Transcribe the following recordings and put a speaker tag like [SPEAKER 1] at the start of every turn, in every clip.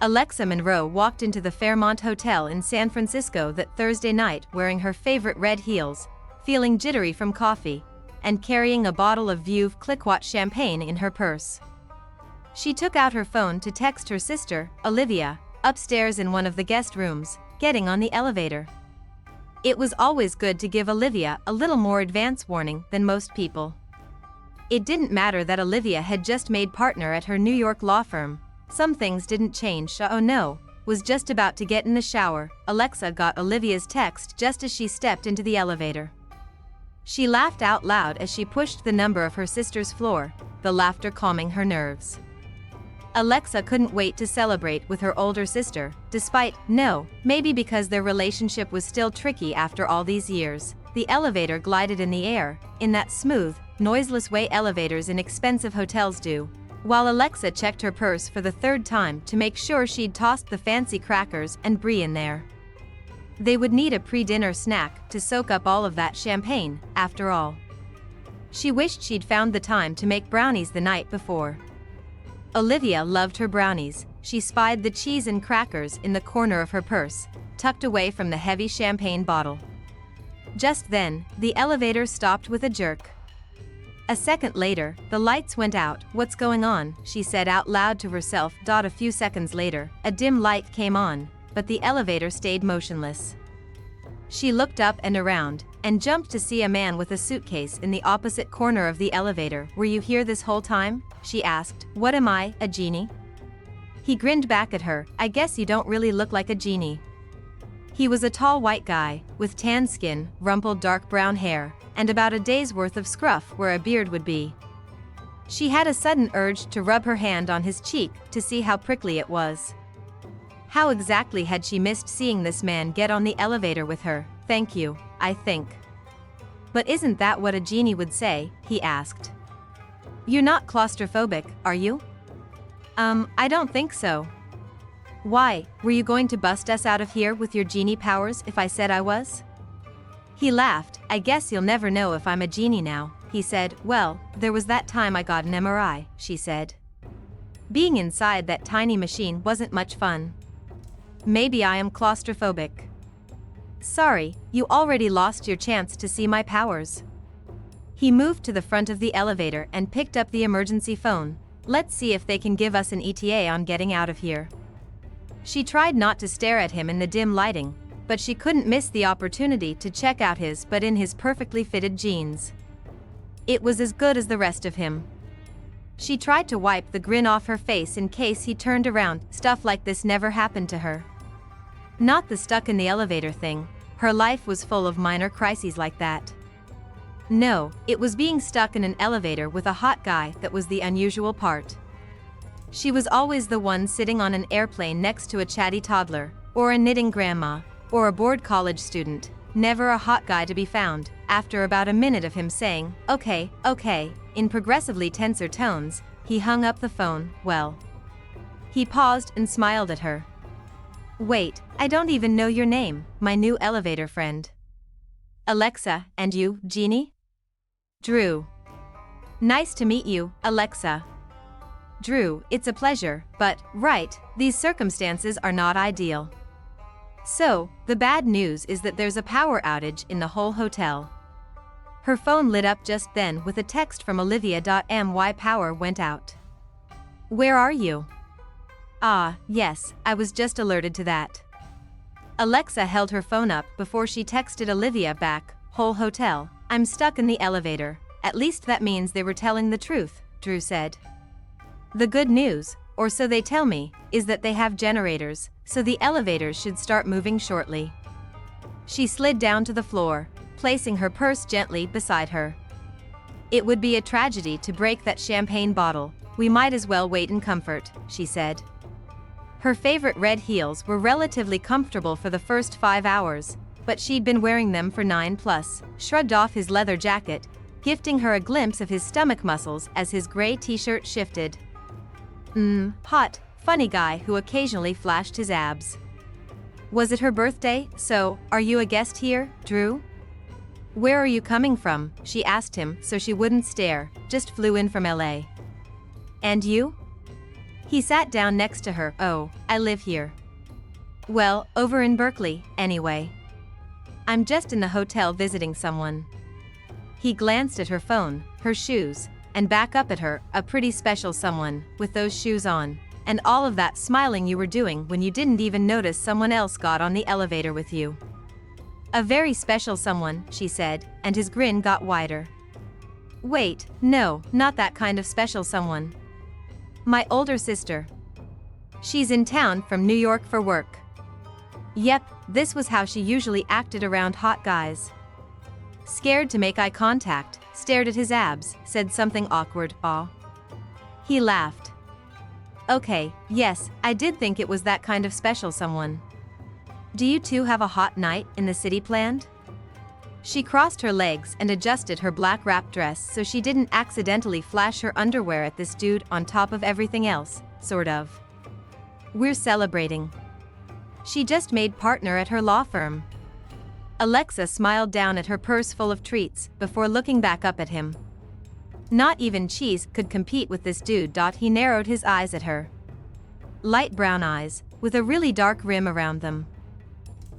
[SPEAKER 1] Alexa Monroe walked into the Fairmont Hotel in San Francisco that Thursday night wearing her favorite red heels, feeling jittery from coffee, and carrying a bottle of Veuve Clicquot champagne in her purse. She took out her phone to text her sister, Olivia, upstairs in one of the guest rooms, getting on the elevator. It was always good to give Olivia a little more advance warning than most people. It didn't matter that Olivia had just made partner at her New York law firm. Some things didn't change. Oh no, was just about to get in the shower. Alexa got Olivia's text just as she stepped into the elevator. She laughed out loud as she pushed the number of her sister's floor, the laughter calming her nerves. Alexa couldn't wait to celebrate with her older sister, maybe because their relationship was still tricky after all these years. The elevator glided in the air, in that smooth, noiseless way elevators in expensive hotels do, while Alexa checked her purse for the third time to make sure she'd tossed the fancy crackers and brie in there. They would need a pre-dinner snack to soak up all of that champagne, after all. She wished she'd found the time to make brownies the night before. Olivia loved her brownies. She spied the cheese and crackers in the corner of her purse, tucked away from the heavy champagne bottle. Just then, the elevator stopped with a jerk. A second later, the lights went out. "What's going on?" she said out loud to herself. A few seconds later, a dim light came on, but the elevator stayed motionless. She looked up and around, and jumped to see a man with a suitcase in the opposite corner of the elevator. "Were you here this whole time?" she asked. "What am I, a genie?" He grinned back at her. "I guess you don't really look like a genie." He was a tall white guy, with tan skin, rumpled dark brown hair, and about a day's worth of scruff where a beard would be. She had a sudden urge to rub her hand on his cheek to see how prickly it was. How exactly had she missed seeing this man get on the elevator with her? "Thank you, I think." "But isn't that what a genie would say?" he asked. "You're not claustrophobic, are you?" I don't think so." "Why, were you going to bust us out of here with your genie powers if I said I was?" He laughed. "I guess you'll never know if I'm a genie now," he said. "Well, there was that time I got an MRI," she said. "Being inside that tiny machine wasn't much fun." "Maybe I am claustrophobic." "Sorry, you already lost your chance to see my powers." He moved to the front of the elevator and picked up the emergency phone. "Let's see if they can give us an ETA on getting out of here." She tried not to stare at him in the dim lighting, but she couldn't miss the opportunity to check out his butt in his perfectly fitted jeans. It was as good as the rest of him. She tried to wipe the grin off her face in case he turned around. Stuff like this never happened to her. Not the stuck in the elevator thing. Her life was full of minor crises like that. No, it was being stuck in an elevator with a hot guy that was the unusual part. She was always the one sitting on an airplane next to a chatty toddler, or a knitting grandma, or a bored college student, never a hot guy to be found. After about a minute of him saying, okay, in progressively tenser tones, he hung up the phone. "Well." He paused and smiled at her. "Wait, I don't even know your name, my new elevator friend." "Alexa, and you, Genie?" "Drew." "Nice to meet you, Alexa." "Drew, it's a pleasure, but, right, these circumstances are not ideal." "So, the bad news is that there's a power outage in the whole hotel." Her phone lit up just then with a text from Olivia. "My power went out." "Where are you?" "Ah, yes, I was just alerted to that." Alexa held her phone up before she texted Olivia back. "Whole hotel, I'm stuck in the elevator." "At least that means they were telling the truth," Drew said. "The good news, or so they tell me, is that they have generators, so the elevators should start moving shortly." She slid down to the floor, placing her purse gently beside her. "It would be a tragedy to break that champagne bottle. We might as well wait in comfort," she said. Her favorite red heels were relatively comfortable for the first 5 hours, but she'd been wearing them for 9+. Shrugged off his leather jacket, gifting her a glimpse of his stomach muscles as his gray t-shirt shifted. Hot, funny guy who occasionally flashed his abs. "Was it her birthday? So, are you a guest here, Drew?" "Where are you coming from?" she asked him so she wouldn't stare. "Just flew in from LA." "And you?" He sat down next to her. Oh, I live here. Well, over in Berkeley, anyway. I'm just in the hotel visiting someone. He glanced at her phone, her shoes, and back up at her, a pretty special someone, with those shoes on, and all of that smiling you were doing when you didn't even notice someone else got on the elevator with you. A very special someone, she said, and his grin got wider. Wait, no, not that kind of special someone. My older sister. She's in town from New York for work. Yep, this was how she usually acted around hot guys. Scared to make eye contact, stared at his abs, said something awkward, aw. He laughed. Okay, yes, I did think it was that kind of special someone. Do you two have a hot night in the city planned? She crossed her legs and adjusted her black wrap dress so she didn't accidentally flash her underwear at this dude on top of everything else, sort of. We're celebrating. She just made partner at her law firm. Alexa smiled down at her purse full of treats before looking back up at him. Not even cheese could compete with this dude. He narrowed his eyes at her. Light brown eyes, with a really dark rim around them.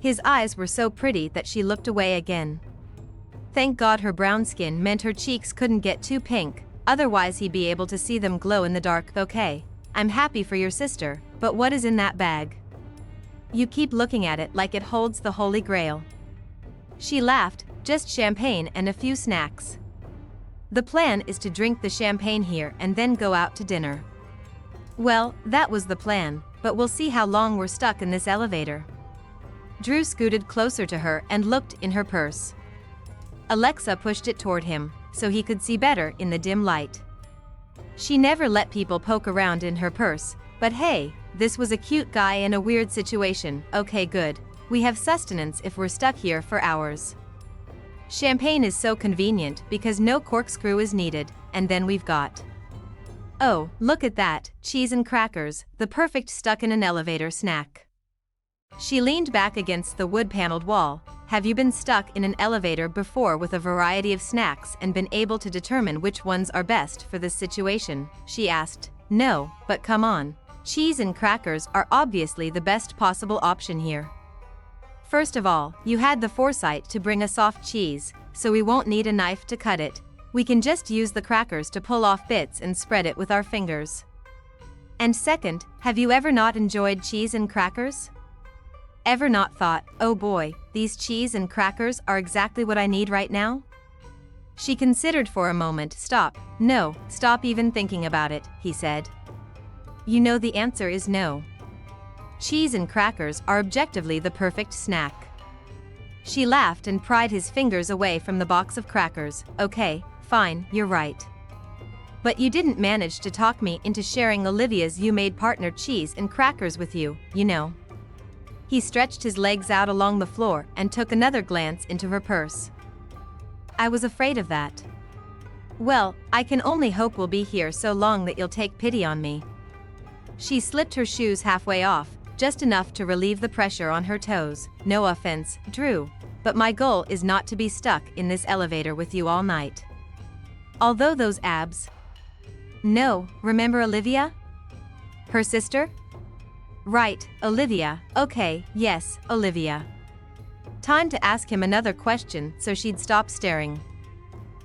[SPEAKER 1] His eyes were so pretty that she looked away again. Thank God her brown skin meant her cheeks couldn't get too pink, otherwise he'd be able to see them glow in the dark. Okay, I'm happy for your sister, but what is in that bag? You keep looking at it like it holds the Holy Grail. She laughed, just champagne and a few snacks. The plan is to drink the champagne here and then go out to dinner. Well, that was the plan, but we'll see how long we're stuck in this elevator. Drew scooted closer to her and looked in her purse. Alexa pushed it toward him, so he could see better in the dim light. She never let people poke around in her purse, but hey, this was a cute guy in a weird situation. Okay, good. We have sustenance if we're stuck here for hours. Champagne is so convenient because no corkscrew is needed, and then we've got. Oh, look at that, cheese and crackers, the perfect stuck in an elevator snack. She leaned back against the wood-paneled wall. Have you been stuck in an elevator before with a variety of snacks and been able to determine which ones are best for this situation? She asked. No, but come on. Cheese and crackers are obviously the best possible option here. First of all, you had the foresight to bring a soft cheese, so we won't need a knife to cut it. We can just use the crackers to pull off bits and spread it with our fingers. And second, have you ever not enjoyed cheese and crackers? Ever not thought, oh boy, these cheese and crackers are exactly what I need right now? She considered for a moment. Stop, no, stop even thinking about it, he said. You know the answer is no. Cheese and crackers are objectively the perfect snack. She laughed and pried his fingers away from the box of crackers. Okay, fine, you're right. But you didn't manage to talk me into sharing Olivia's you-made partner cheese and crackers with you, you know. He stretched his legs out along the floor and took another glance into her purse. I was afraid of that. Well, I can only hope we'll be here so long that you'll take pity on me. She slipped her shoes halfway off, just enough to relieve the pressure on her toes. No offense, Drew, but my goal is not to be stuck in this elevator with you all night. Although those abs. No, remember Olivia? Her sister? Right, Olivia. Okay, yes, Olivia. Time to ask him another question so she'd stop staring.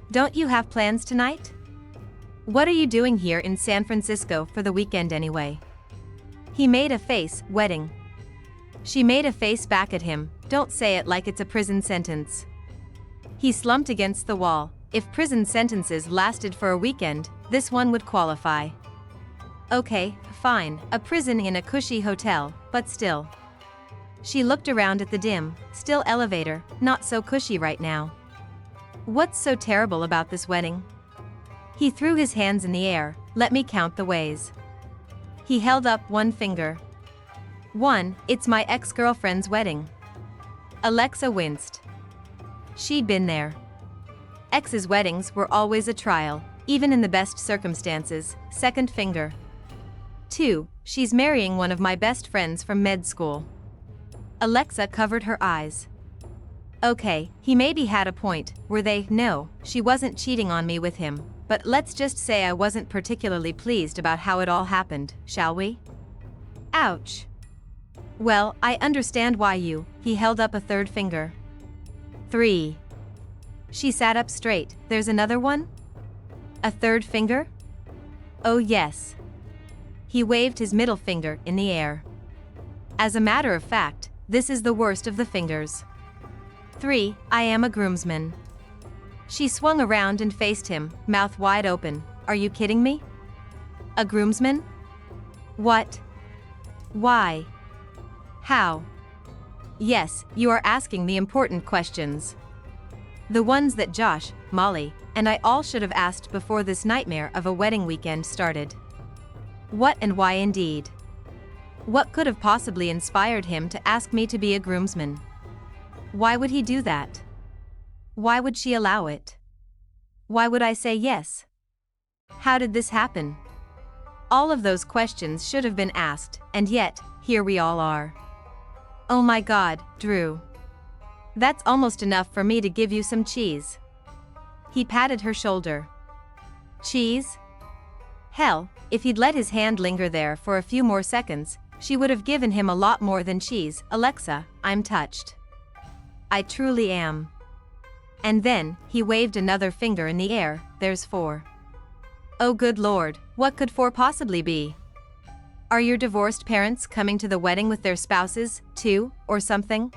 [SPEAKER 1] Don't you have plans tonight? What are you doing here in San Francisco for the weekend anyway? He made a face. Wedding. She made a face back at him. Don't say it like it's a prison sentence. He slumped against the wall. If prison sentences lasted for a weekend, this one would qualify. Okay, fine, a prison in a cushy hotel, but still. She looked around at the dim, still elevator, not so cushy right now. What's so terrible about this wedding? He threw his hands in the air. Let me count the ways. He held up one finger. 1, it's my ex-girlfriend's wedding. Alexa winced. She'd been there. Ex's weddings were always a trial, even in the best circumstances. Second finger. 2, she's marrying one of my best friends from med school. Alexa covered her eyes. Okay, he maybe had a point, were they? No, she wasn't cheating on me with him. but let's just say I wasn't particularly pleased about how it all happened, shall we? Ouch. Well, I understand why you, he held up a third finger. 3. She sat up straight. There's another one? A third finger? Oh yes. He waved his middle finger in the air. As a matter of fact, this is the worst of the fingers. 3. I am a groomsman. She swung around and faced him, mouth wide open. Are you kidding me? A groomsman? What? Why? How? Yes, you are asking the important questions. The ones that Josh, Molly, and I all should have asked before this nightmare of a wedding weekend started. What and why indeed? What could have possibly inspired him to ask me to be a groomsman? Why would he do that? Why would she allow it? Why would I say yes? How did this happen? All of those questions should have been asked, and yet, here we all are. Oh my God, Drew. That's almost enough for me to give you some cheese. He patted her shoulder. Cheese? Hell, if he'd let his hand linger there for a few more seconds, she would have given him a lot more than cheese. Alexa, I'm touched. I truly am. And then, he waved another finger in the air. There's 4. Oh good Lord, what could 4 possibly be? Are your divorced parents coming to the wedding with their spouses, too, or something?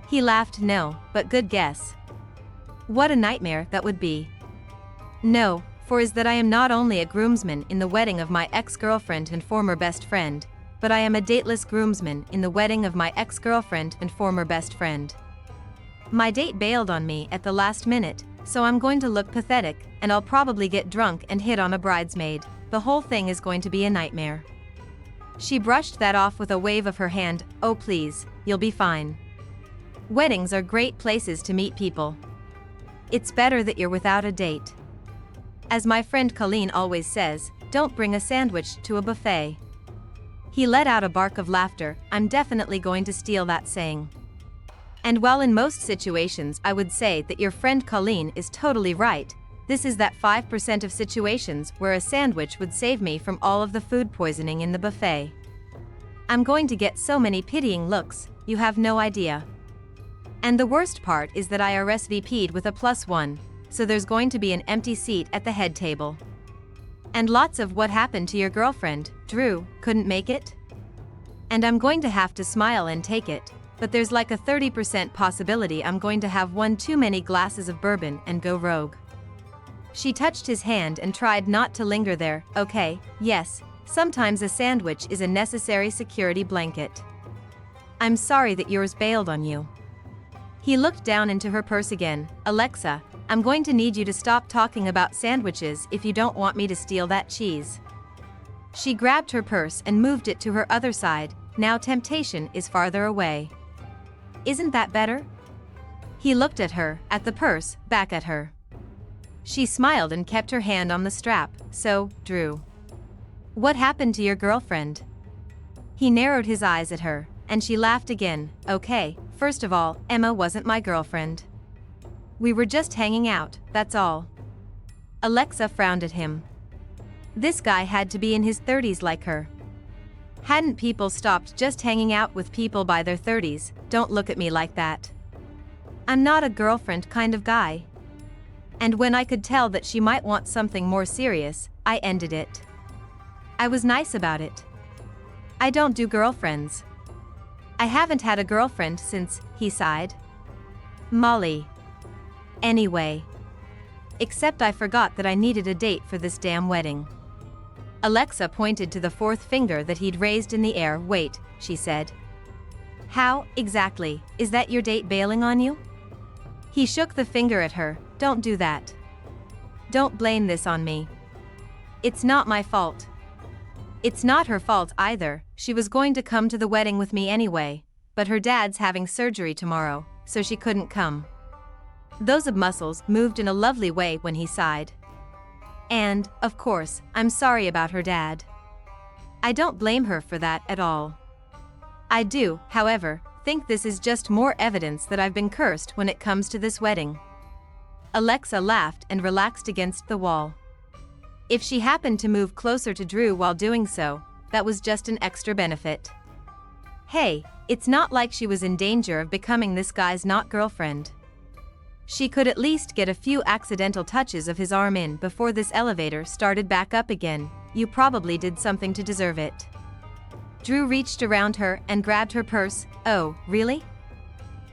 [SPEAKER 1] He laughed. No, but good guess. What a nightmare that would be. No, for is that I am not only a groomsman in the wedding of my ex-girlfriend and former best friend, but I am a dateless groomsman in the wedding of my ex-girlfriend and former best friend. My date bailed on me at the last minute, so I'm going to look pathetic, and I'll probably get drunk and hit on a bridesmaid. The whole thing is going to be a nightmare. She brushed that off with a wave of her hand. Oh please, you'll be fine. Weddings are great places to meet people. It's better that you're without a date. As my friend Colleen always says, don't bring a sandwich to a buffet. He let out a bark of laughter. I'm definitely going to steal that saying. And while in most situations I would say that your friend Colleen is totally right, this is that 5% of situations where a sandwich would save me from all of the food poisoning in the buffet. I'm going to get so many pitying looks, you have no idea. And the worst part is that I RSVP'd with a +1, so there's going to be an empty seat at the head table. And lots of what happened to your girlfriend, Drew, couldn't make it? And I'm going to have to smile and take it, but there's like a 30% possibility I'm going to have one too many glasses of bourbon and go rogue. She touched his hand and tried not to linger there. Okay, yes, sometimes a sandwich is a necessary security blanket. I'm sorry that yours bailed on you. He looked down into her purse again. Alexa, I'm going to need you to stop talking about sandwiches if you don't want me to steal that cheese. She grabbed her purse and moved it to her other side. Now temptation is farther away. Isn't that better? He looked at her, at the purse, back at her. She smiled and kept her hand on the strap. So, Drew. What happened to your girlfriend? He narrowed his eyes at her, and she laughed again. Okay, first of all, Emma wasn't my girlfriend. We were just hanging out, that's all. Alexa frowned at him. This guy had to be in his 30s like her. Hadn't people stopped just hanging out with people by their 30s? Don't look at me like that. I'm not a girlfriend kind of guy. And when I could tell that she might want something more serious, I ended it. I was nice about it. I don't do girlfriends. I haven't had a girlfriend since, he sighed. Molly. Anyway. Except I forgot that I needed a date for this damn wedding. Alexa pointed to the 4th finger that he'd raised in the air. Wait, she said. How, exactly, is that your date bailing on you? He shook the finger at her. Don't do that. Don't blame this on me. It's not my fault. It's not her fault either. She was going to come to the wedding with me anyway, but her dad's having surgery tomorrow, so she couldn't come. Those muscles moved in a lovely way when he sighed. And, of course, I'm sorry about her dad. I don't blame her for that at all. I do, however, think this is just more evidence that I've been cursed when it comes to this wedding. Alexa laughed and relaxed against the wall. If she happened to move closer to Drew while doing so, that was just an extra benefit. Hey, it's not like she was in danger of becoming this guy's not girlfriend. She could at least get a few accidental touches of his arm in before this elevator started back up again. You probably did something to deserve it. Drew reached around her and grabbed her purse. Oh, really?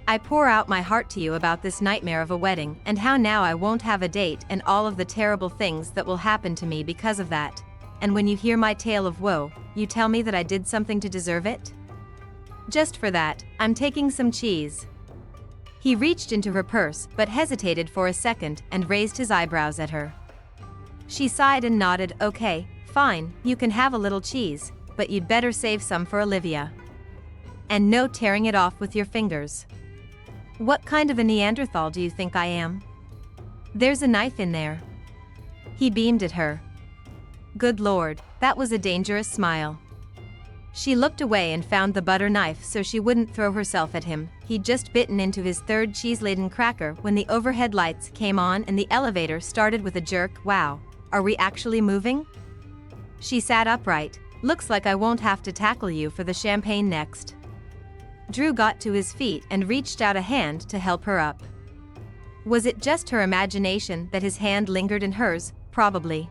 [SPEAKER 1] I pour out my heart to you about this nightmare of a wedding and how now I won't have a date and all of the terrible things that will happen to me because of that. And when you hear my tale of woe, you tell me that I did something to deserve it? Just for that, I'm taking some cheese. He reached into her purse but hesitated for a second and raised his eyebrows at her. She sighed and nodded. Okay, fine, you can have a little cheese, but you'd better save some for Olivia. And no tearing it off with your fingers. What kind of a Neanderthal do you think I am? There's a knife in there. He beamed at her. Good Lord, that was a dangerous smile. She looked away and found the butter knife so she wouldn't throw herself at him. He'd just bitten into his third cheese-laden cracker when the overhead lights came on and the elevator started with a jerk. Wow, are we actually moving? She sat upright. Looks like I won't have to tackle you for the champagne next. Drew got to his feet and reached out a hand to help her up. Was it just her imagination that his hand lingered in hers? Probably.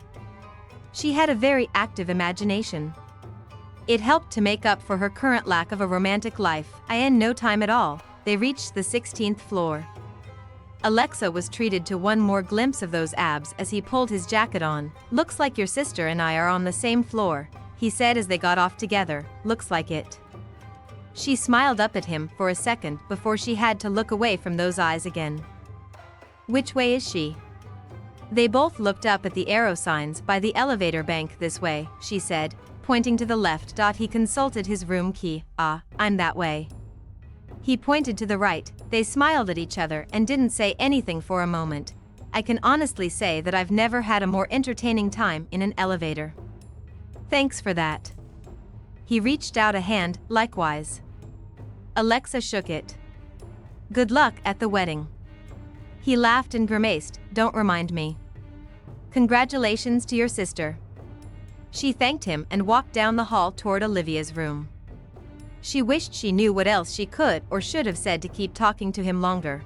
[SPEAKER 1] She had a very active imagination. It helped to make up for her current lack of a romantic life. In no time at all, they reached the 16th floor. Alexa was treated to one more glimpse of those abs as he pulled his jacket on. Looks like your sister and I are on the same floor, he said as they got off together. Looks like it. She smiled up at him for a second before she had to look away from those eyes again. Which way is she? They both looked up at the arrow signs by the elevator bank. This way, she said, pointing to the left. He consulted his room key. I'm that way. He pointed to the right. They smiled at each other and didn't say anything for a moment. I can honestly say that I've never had a more entertaining time in an elevator. Thanks for that. He reached out a hand. Likewise. Alexa shook it. Good luck at the wedding. He laughed and grimaced. Don't remind me. Congratulations to your sister. She thanked him and walked down the hall toward Olivia's room. She wished she knew what else she could or should have said to keep talking to him longer.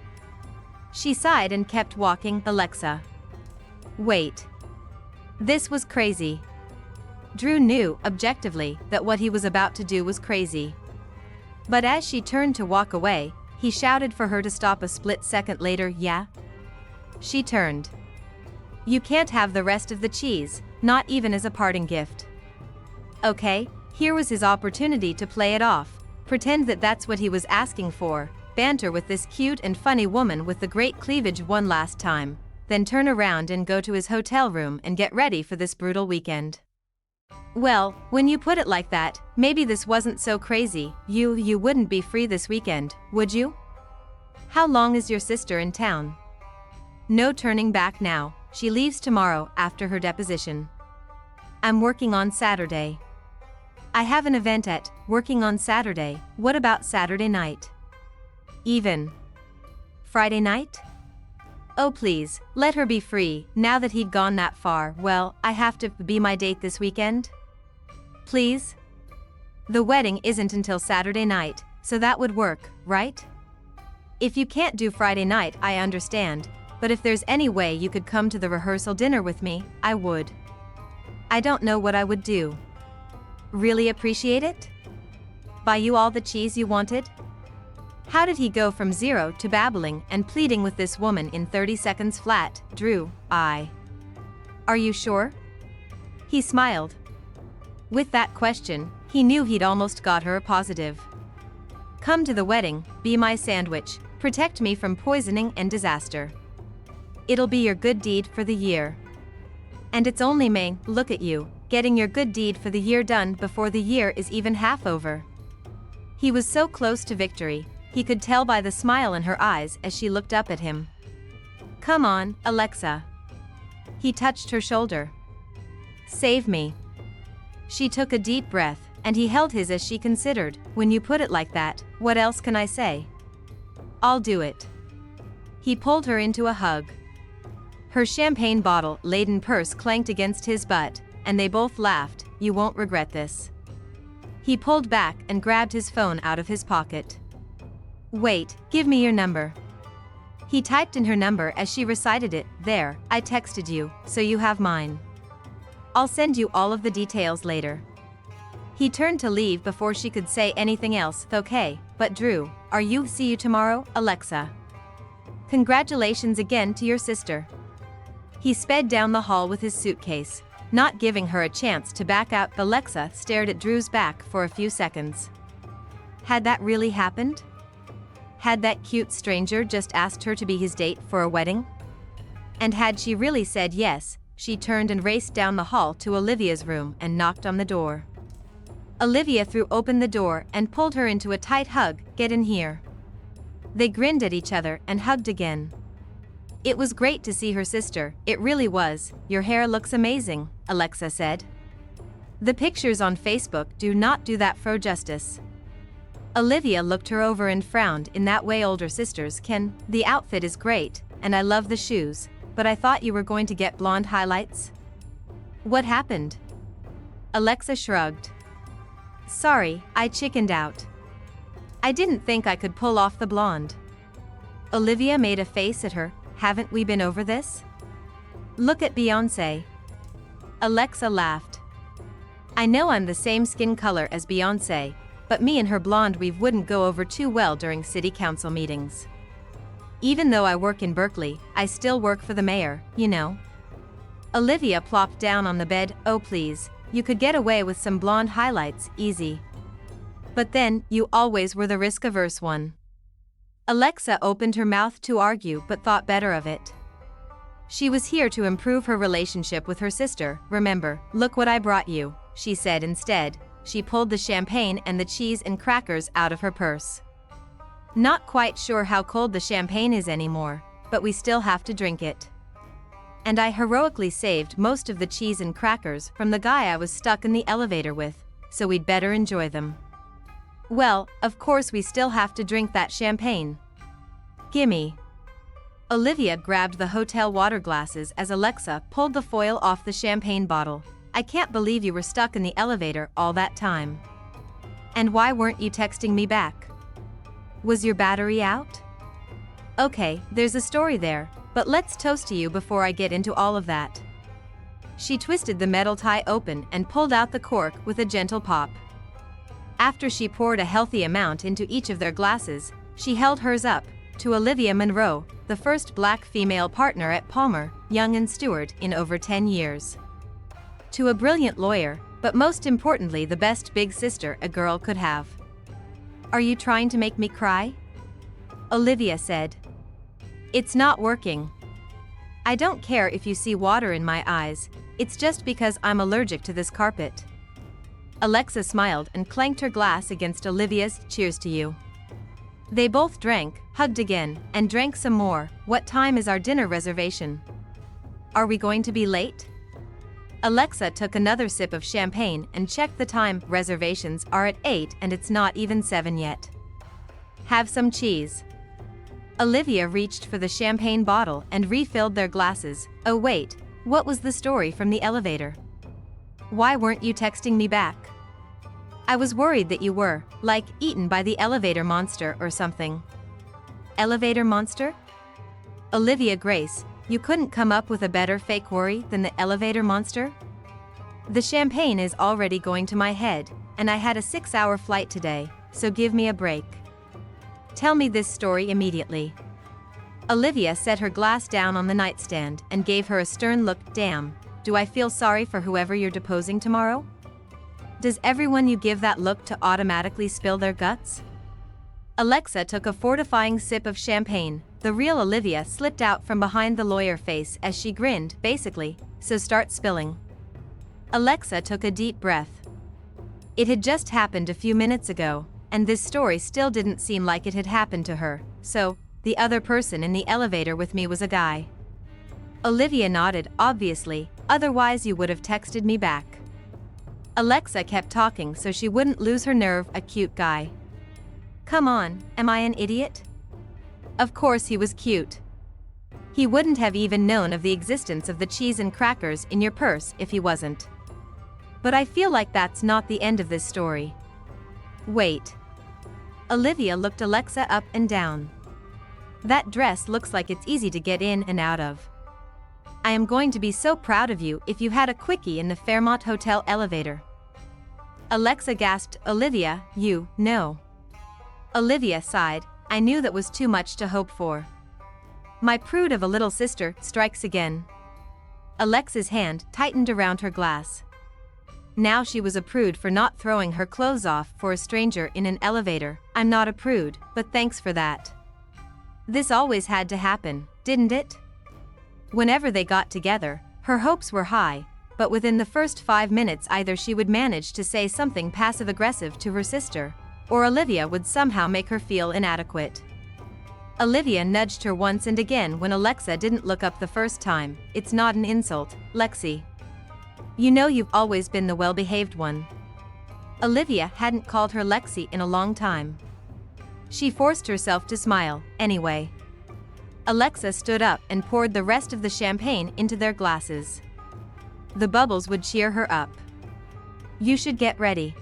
[SPEAKER 1] She sighed and kept walking. Alexa. Wait. This was crazy. Drew knew, objectively, that what he was about to do was crazy. But as she turned to walk away, he shouted for her to stop a split second later. Yeah? She turned. You can't have the rest of the cheese, not even as a parting gift. Okay, here was his opportunity to play it off, pretend that that's what he was asking for, banter with this cute and funny woman with the great cleavage one last time, then turn around and go to his hotel room and get ready for this brutal weekend. Well, when you put it like that, maybe this wasn't so crazy. You wouldn't be free this weekend, would you? How long is your sister in town? No turning back now. She leaves tomorrow after her deposition. I'm working on Saturday. I have an event at working on Saturday. What about Saturday night? Even. Friday night? Oh please, let her be free. Now that he'd gone that far, well, I have to be my date this weekend? Please? The wedding isn't until Saturday night, so that would work, right? If you can't do Friday night, I understand, but if there's any way you could come to the rehearsal dinner with me, I would. I don't know what I would do. Really appreciate it? Buy you all the cheese you wanted? How did he go from zero to babbling and pleading with this woman in 30 seconds flat? Drew, Are you sure? He smiled. With that question, he knew he'd almost got her a positive. Come to the wedding, be my sandwich, protect me from poisoning and disaster. It'll be your good deed for the year. And it's only May. Look at you, getting your good deed for the year done before the year is even half over. He was so close to victory, he could tell by the smile in her eyes as she looked up at him. Come on, Alexa. He touched her shoulder. Save me. She took a deep breath, and he held his as she considered. When you put it like that, what else can I say? I'll do it. He pulled her into a hug. Her champagne bottle-laden purse clanked against his butt, and they both laughed. "You won't regret this." He pulled back and grabbed his phone out of his pocket. "Wait, give me your number." He typed in her number as she recited it. "There, I texted you, so you have mine. I'll send you all of the details later." He turned to leave before she could say anything else. "Okay, but Drew, see you tomorrow, Alexa. Congratulations again to your sister." He sped down the hall with his suitcase, not giving her a chance to back out. Alexa stared at Drew's back for a few seconds. Had that really happened? Had that cute stranger just asked her to be his date for a wedding? And had she really said yes? She turned and raced down the hall to Olivia's room and knocked on the door. Olivia threw open the door and pulled her into a tight hug. "Get in here." They grinned at each other and hugged again. It was great to see her sister, it really was. "Your hair looks amazing," Alexa said. "The pictures on Facebook do not do that fro justice." Olivia looked her over and frowned. "In that way older sisters can. The outfit is great, and I love the shoes, but I thought you were going to get blonde highlights." "What happened?" Alexa shrugged. "Sorry, I chickened out. I didn't think I could pull off the blonde." Olivia made a face at her. "Haven't we been over this? Look at Beyoncé." Alexa laughed. "I know I'm the same skin color as Beyoncé, but me and her blonde weave wouldn't go over too well during city council meetings. Even though I work in Berkeley, I still work for the mayor, you know." Olivia plopped down on the bed. "Oh please, you could get away with some blonde highlights, easy. But then, you always were the risk-averse one." Alexa opened her mouth to argue but thought better of it. She was here to improve her relationship with her sister. "Remember, look what I brought you," she said instead. She pulled the champagne and the cheese and crackers out of her purse. "Not quite sure how cold the champagne is anymore, but we still have to drink it. And I heroically saved most of the cheese and crackers from the guy I was stuck in the elevator with, so we'd better enjoy them." "Well, of course we still have to drink that champagne. Gimme." Olivia grabbed the hotel water glasses as Alexa pulled the foil off the champagne bottle. "I can't believe you were stuck in the elevator all that time. And why weren't you texting me back? Was your battery out?" "Okay, there's a story there, but let's toast to you before I get into all of that." She twisted the metal tie open and pulled out the cork with a gentle pop. After she poured a healthy amount into each of their glasses, she held hers up to Alexa Monroe, the first black female partner at Palmer, Young & Stewart in over 10 years. To a brilliant lawyer, but most importantly the best big sister a girl could have. "Are you trying to make me cry?" Olivia said. "It's not working. I don't care if you see water in my eyes, it's just because I'm allergic to this carpet." Alexa smiled and clanked her glass against Olivia's. "Cheers to you." They both drank, hugged again, and drank some more. "What time is our dinner reservation? Are we going to be late?" Alexa took another sip of champagne and checked the time. "Reservations are at 8 and it's not even 7 yet. Have some cheese." Olivia reached for the champagne bottle and refilled their glasses. "Oh wait, what was the story from the elevator? Why weren't you texting me back?" "I was worried that you were, like, eaten by the elevator monster or something." "Elevator monster?" Olivia Grace, you couldn't come up with a better fake worry than the elevator monster? The champagne is already going to my head, and I had a 6-hour flight today, so give me a break. Tell me this story immediately." Olivia set her glass down on the nightstand and gave her a stern look. "Damn, do I feel sorry for whoever you're deposing tomorrow? Does everyone you give that look to automatically spill their guts?" Alexa took a fortifying sip of champagne. The real Olivia slipped out from behind the lawyer face as she grinned. "Basically, so start spilling." Alexa took a deep breath. It had just happened a few minutes ago, and this story still didn't seem like it had happened to her. "So, the other person in the elevator with me was a guy?" Olivia nodded. "Obviously, otherwise you would have texted me back." Alexa kept talking so she wouldn't lose her nerve. "A cute guy. Come on, am I an idiot? Of course he was cute. He wouldn't have even known of the existence of the cheese and crackers in your purse if he wasn't. But I feel like that's not the end of this story. Wait. Olivia looked Alexa up and down. That dress looks like it's easy to get in and out of. I am going to be so proud of you if you had a quickie in the Fairmont Hotel elevator. Alexa gasped, Olivia, you, no. Olivia sighed, I knew that was too much to hope for. My prude of a little sister strikes again. Alexa's hand tightened around her glass. Now she was a prude for not throwing her clothes off for a stranger in an elevator. I'm not a prude, but thanks for that. This always had to happen, didn't it? Whenever they got together, her hopes were high, but within the first 5 minutes either she would manage to say something passive-aggressive to her sister, or Olivia would somehow make her feel inadequate. Olivia nudged her once and again when Alexa didn't look up the first time. It's not an insult, Lexi. You know you've always been the well-behaved one. Olivia hadn't called her Lexi in a long time. She forced herself to smile, anyway. Alexa stood up and poured the rest of the champagne into their glasses. The bubbles would cheer her up. You should get ready.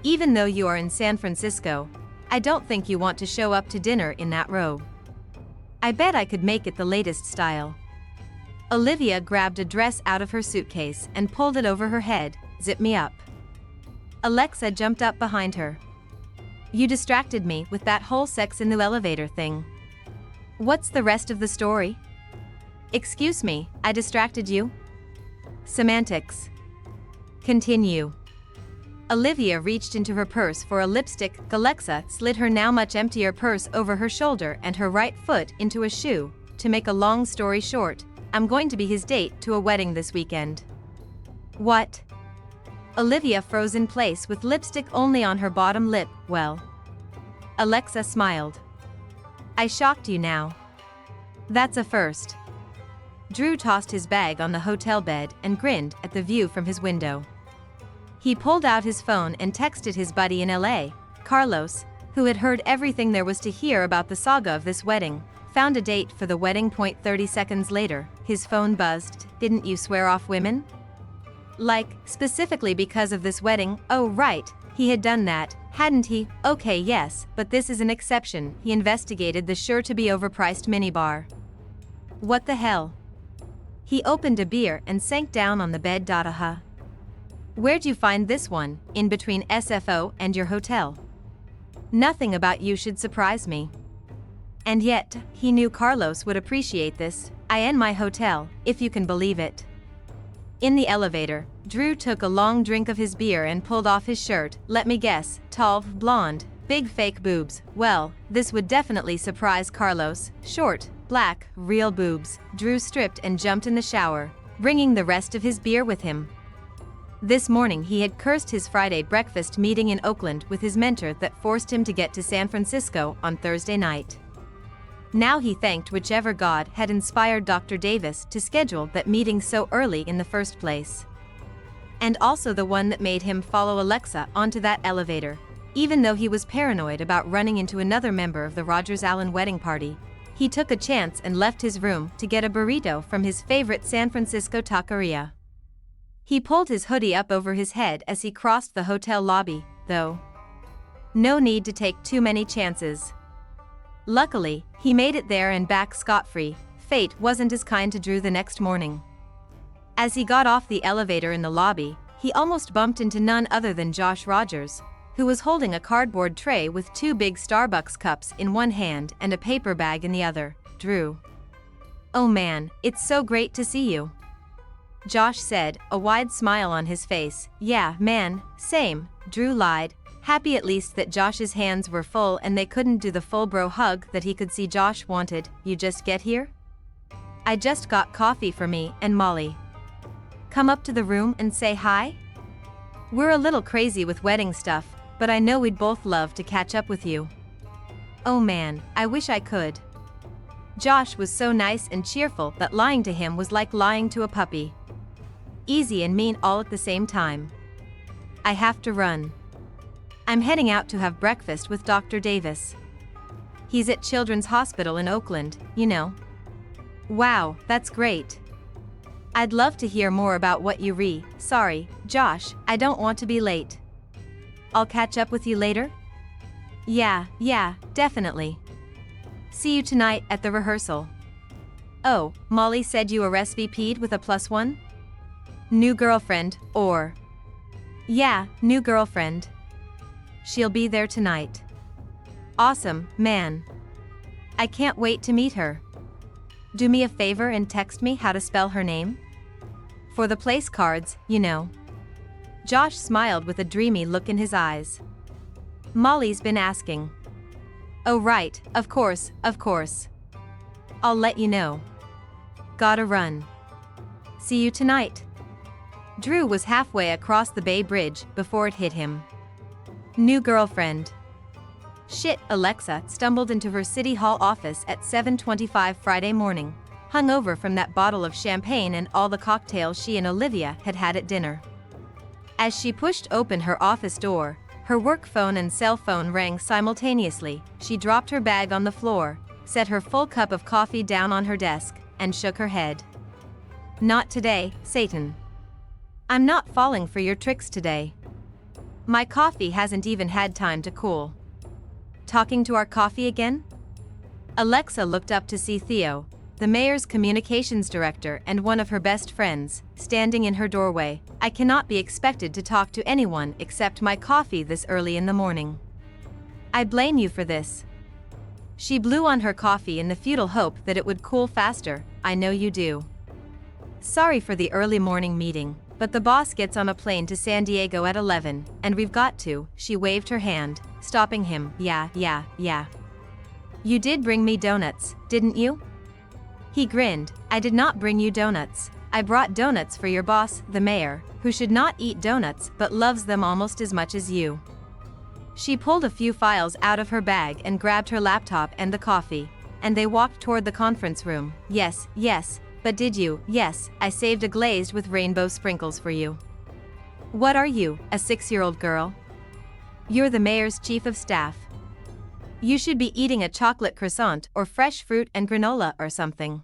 [SPEAKER 1] Even though you are in San Francisco, I don't think you want to show up to dinner in that robe. I bet I could make it the latest style. Olivia grabbed a dress out of her suitcase and pulled it over her head. Zip me up. Alexa jumped up behind her. You distracted me with that whole sex in the elevator thing. What's the rest of the story? Excuse me, I distracted you? Semantics. Continue. Olivia reached into her purse for a lipstick. Alexa slid her now much emptier purse over her shoulder and her right foot into a shoe. To make a long story short, I'm going to be his date to a wedding this weekend. What? Olivia froze in place with lipstick only on her bottom lip. Well. Alexa smiled. I shocked you now. That's a first. Drew tossed his bag on the hotel bed and grinned at the view from his window. He pulled out his phone and texted his buddy in LA, Carlos, who had heard everything there was to hear about the saga of this wedding, found a date for the wedding. 30 seconds later, his phone buzzed. Didn't you swear off women? Like, specifically because of this wedding? Oh right, he had done that, hadn't he? Okay yes, but this is an exception. He investigated the sure-to-be overpriced minibar. What the hell? He opened a beer and sank down on the bed. Where'd you find this one, in between SFO and your hotel? Nothing about you should surprise me. And yet, he knew Carlos would appreciate this. I in my hotel, if you can believe it. In the elevator, Drew took a long drink of his beer and pulled off his shirt. Let me guess, tall, blonde, big fake boobs. Well, this would definitely surprise Carlos. Short, black, real boobs. Drew stripped and jumped in the shower, bringing the rest of his beer with him. This morning he had cursed his Friday breakfast meeting in Oakland with his mentor that forced him to get to San Francisco on Thursday night. Now he thanked whichever god had inspired Dr. Davis to schedule that meeting so early in the first place. And also the one that made him follow Alexa onto that elevator. Even though he was paranoid about running into another member of the Rogers Allen wedding party, he took a chance and left his room to get a burrito from his favorite San Francisco taqueria. He pulled his hoodie up over his head as he crossed the hotel lobby, though. No need to take too many chances. Luckily, he made it there and back scot-free. Fate wasn't as kind to Drew the next morning. As he got off the elevator in the lobby, he almost bumped into none other than Josh Rogers, who was holding a cardboard tray with 2 big Starbucks cups in one hand and a paper bag in the other. Drew. Oh man, it's so great to see you. Josh said, a wide smile on his face. Yeah, man, same, Drew lied, happy at least that Josh's hands were full and they couldn't do the full bro hug that he could see Josh wanted. You just get here? I just got coffee for me and Molly. Come up to the room and say hi? We're a little crazy with wedding stuff, but I know we'd both love to catch up with you. Oh man, I wish I could. Josh was so nice and cheerful that lying to him was like lying to a puppy. Easy and mean all at the same time. I have to run. I'm heading out to have breakfast with Dr. Davis. He's at Children's Hospital in Oakland, you know. Wow, that's great. I'd love to hear more about what you Sorry, Josh, I don't want to be late. I'll catch up with you later? Yeah, definitely. See you tonight at the rehearsal. Oh, Molly said you RSVP'd with a +1? New girlfriend, or? Yeah, new girlfriend. She'll be there tonight. Awesome, man. I can't wait to meet her. Do me a favor and text me how to spell her name? For the place cards, you know. Josh smiled with a dreamy look in his eyes. Molly's been asking. Oh right, of course. I'll let you know. Gotta run. See you tonight. Drew was halfway across the Bay Bridge before it hit him. New girlfriend. Shit, Alexa stumbled into her City Hall office at 7:25 Friday morning, hungover from that bottle of champagne and all the cocktails she and Olivia had had at dinner. As she pushed open her office door, her work phone and cell phone rang simultaneously. She dropped her bag on the floor, set her full cup of coffee down on her desk, and shook her head. Not today, Satan. I'm not falling for your tricks today. My coffee hasn't even had time to cool. Talking to our coffee again? Alexa looked up to see Theo, the mayor's communications director and one of her best friends, standing in her doorway. I cannot be expected to talk to anyone except my coffee this early in the morning. I blame you for this. She blew on her coffee in the futile hope that it would cool faster. I know you do. Sorry for the early morning meeting, but the boss gets on a plane to San Diego at 11, and we've got to. She waved her hand, stopping him. Yeah. You did bring me donuts, didn't you? He grinned. I did not bring you donuts. I brought donuts for your boss, the mayor, who should not eat donuts but loves them almost as much as you. She pulled a few files out of her bag and grabbed her laptop and the coffee, and they walked toward the conference room. Yes, but did you? Yes, I saved a glazed with rainbow sprinkles for you. What are you, a 6-year-old girl? You're the mayor's chief of staff. You should be eating a chocolate croissant or fresh fruit and granola or something.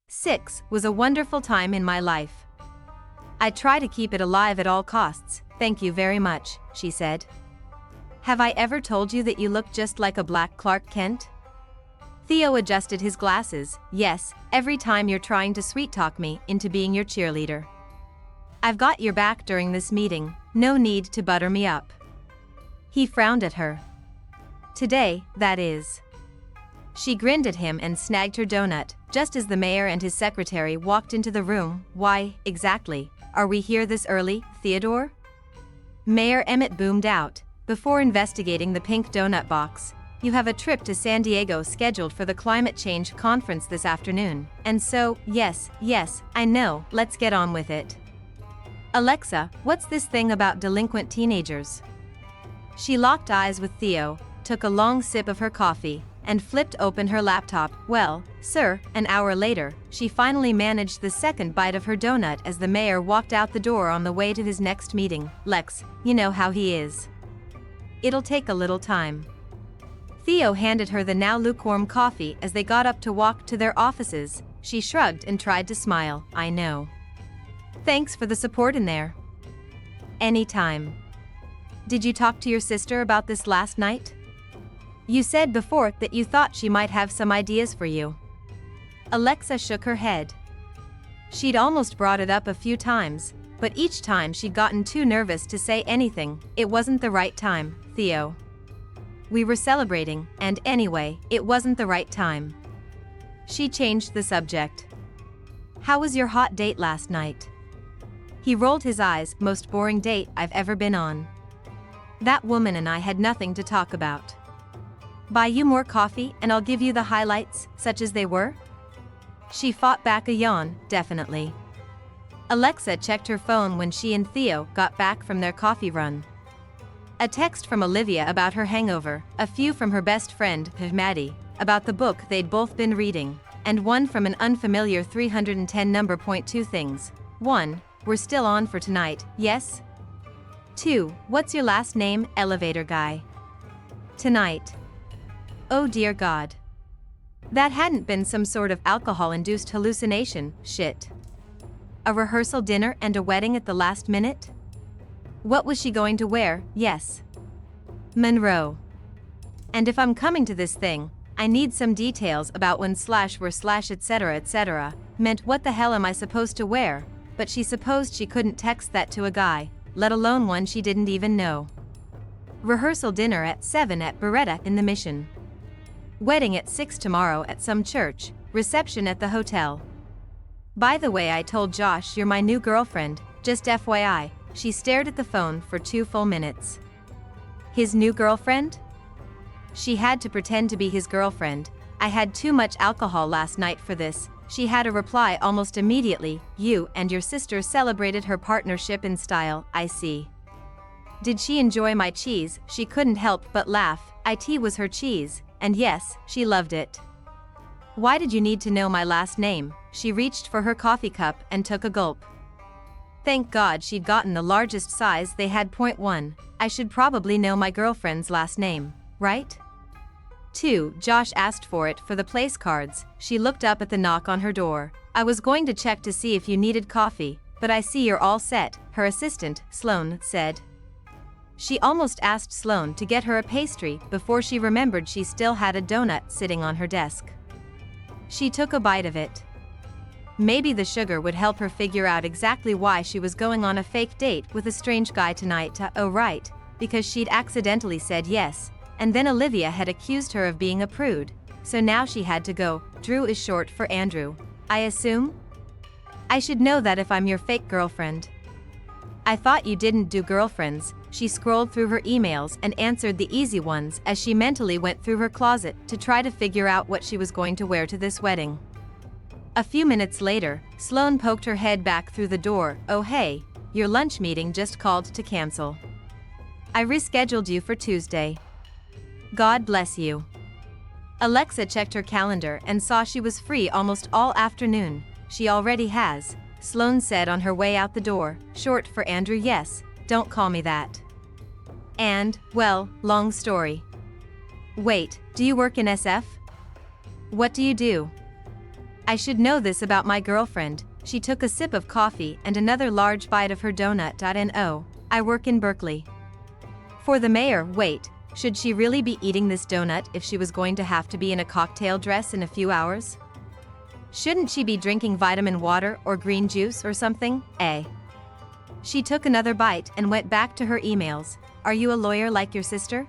[SPEAKER 1] 6 was a wonderful time in my life. I try to keep it alive at all costs. Thank you very much, she said. Have I ever told you that you look just like a black Clark Kent? Theo adjusted his glasses. Yes, every time you're trying to sweet-talk me into being your cheerleader. I've got your back during this meeting, no need to butter me up. He frowned at her. Today, that is. She grinned at him and snagged her donut, just as the mayor and his secretary walked into the room. Why, exactly, are we here this early, Theodore? Mayor Emmett boomed out, before investigating the pink donut box. You have a trip to San Diego scheduled for the climate change conference this afternoon, and so, yes, I know, let's get on with it. Alexa, what's this thing about delinquent teenagers? She locked eyes with Theo, took a long sip of her coffee, and flipped open her laptop. Well, sir, an hour later, she finally managed the second bite of her donut as the mayor walked out the door on the way to his next meeting. Lex, you know how he is. It'll take a little time. Theo handed her the now lukewarm coffee as they got up to walk to their offices. She shrugged and tried to smile. I know. Thanks for the support in there. Anytime. Did you talk to your sister about this last night? You said before that you thought she might have some ideas for you. Alexa shook her head. She'd almost brought it up a few times, but each time she'd gotten too nervous to say anything. It wasn't the right time, Theo. We were celebrating, and anyway, it wasn't the right time. She changed the subject. How was your hot date last night? He rolled his eyes. Most boring date I've ever been on. That woman and I had nothing to talk about. Buy you more coffee and I'll give you the highlights, such as they were? She fought back a yawn. Definitely. Alexa checked her phone when she and Theo got back from their coffee run. A text from Olivia about her hangover, a few from her best friend, Maddie, about the book they'd both been reading, and one from an unfamiliar 310 number. 2 things. 1. We're still on for tonight, yes? 2. What's your last name, elevator guy? Tonight. Oh dear God. That hadn't been some sort of alcohol-induced hallucination, shit. A rehearsal dinner and a wedding at the last minute? What was she going to wear? Yes. Monroe. And if I'm coming to this thing, I need some details about when /were etc. meant what the hell am I supposed to wear, but she supposed she couldn't text that to a guy, let alone one she didn't even know. Rehearsal dinner at 7 at Beretta in the Mission. Wedding at 6 tomorrow at some church, reception at the hotel. By the way, I told Josh you're my new girlfriend, just FYI. She stared at the phone for 2 full minutes. His new girlfriend? She had to pretend to be his girlfriend. I had too much alcohol last night for this. She had a reply almost immediately. You and your sister celebrated her partnership in style, I see. Did she enjoy my cheese? She couldn't help but laugh. It was her cheese, and yes, she loved it. Why did you need to know my last name? She reached for her coffee cup and took a gulp. Thank God she'd gotten the largest size they had. .1. I should probably know my girlfriend's last name, right? 2. Josh asked for it for the place cards. She looked up at the knock on her door. I was going to check to see if you needed coffee, but I see you're all set, her assistant, Sloane, said. She almost asked Sloane to get her a pastry before she remembered she still had a donut sitting on her desk. She took a bite of it. Maybe the sugar would help her figure out exactly why she was going on a fake date with a strange guy tonight. Oh right, because she'd accidentally said yes, and then Olivia had accused her of being a prude, so now she had to go. Drew is short for Andrew, I assume? I should know that if I'm your fake girlfriend. I thought you didn't do girlfriends. She scrolled through her emails and answered the easy ones as she mentally went through her closet to try to figure out what she was going to wear to this wedding. A few minutes later, Sloane poked her head back through the door. Oh hey, your lunch meeting just called to cancel. I rescheduled you for Tuesday. God bless you. Alexa checked her calendar and saw she was free almost all afternoon. She already has, Sloane said on her way out the door. Short for Andrew, yes, don't call me that. And, well, long story. Wait, do you work in SF? What do you do? I should know this about my girlfriend. She took a sip of coffee and another large bite of her donut. No, I work in Berkeley. For the mayor. Wait, should she really be eating this donut if she was going to have to be in a cocktail dress in a few hours? Shouldn't she be drinking vitamin water or green juice or something? She took another bite and went back to her emails. Are you a lawyer like your sister?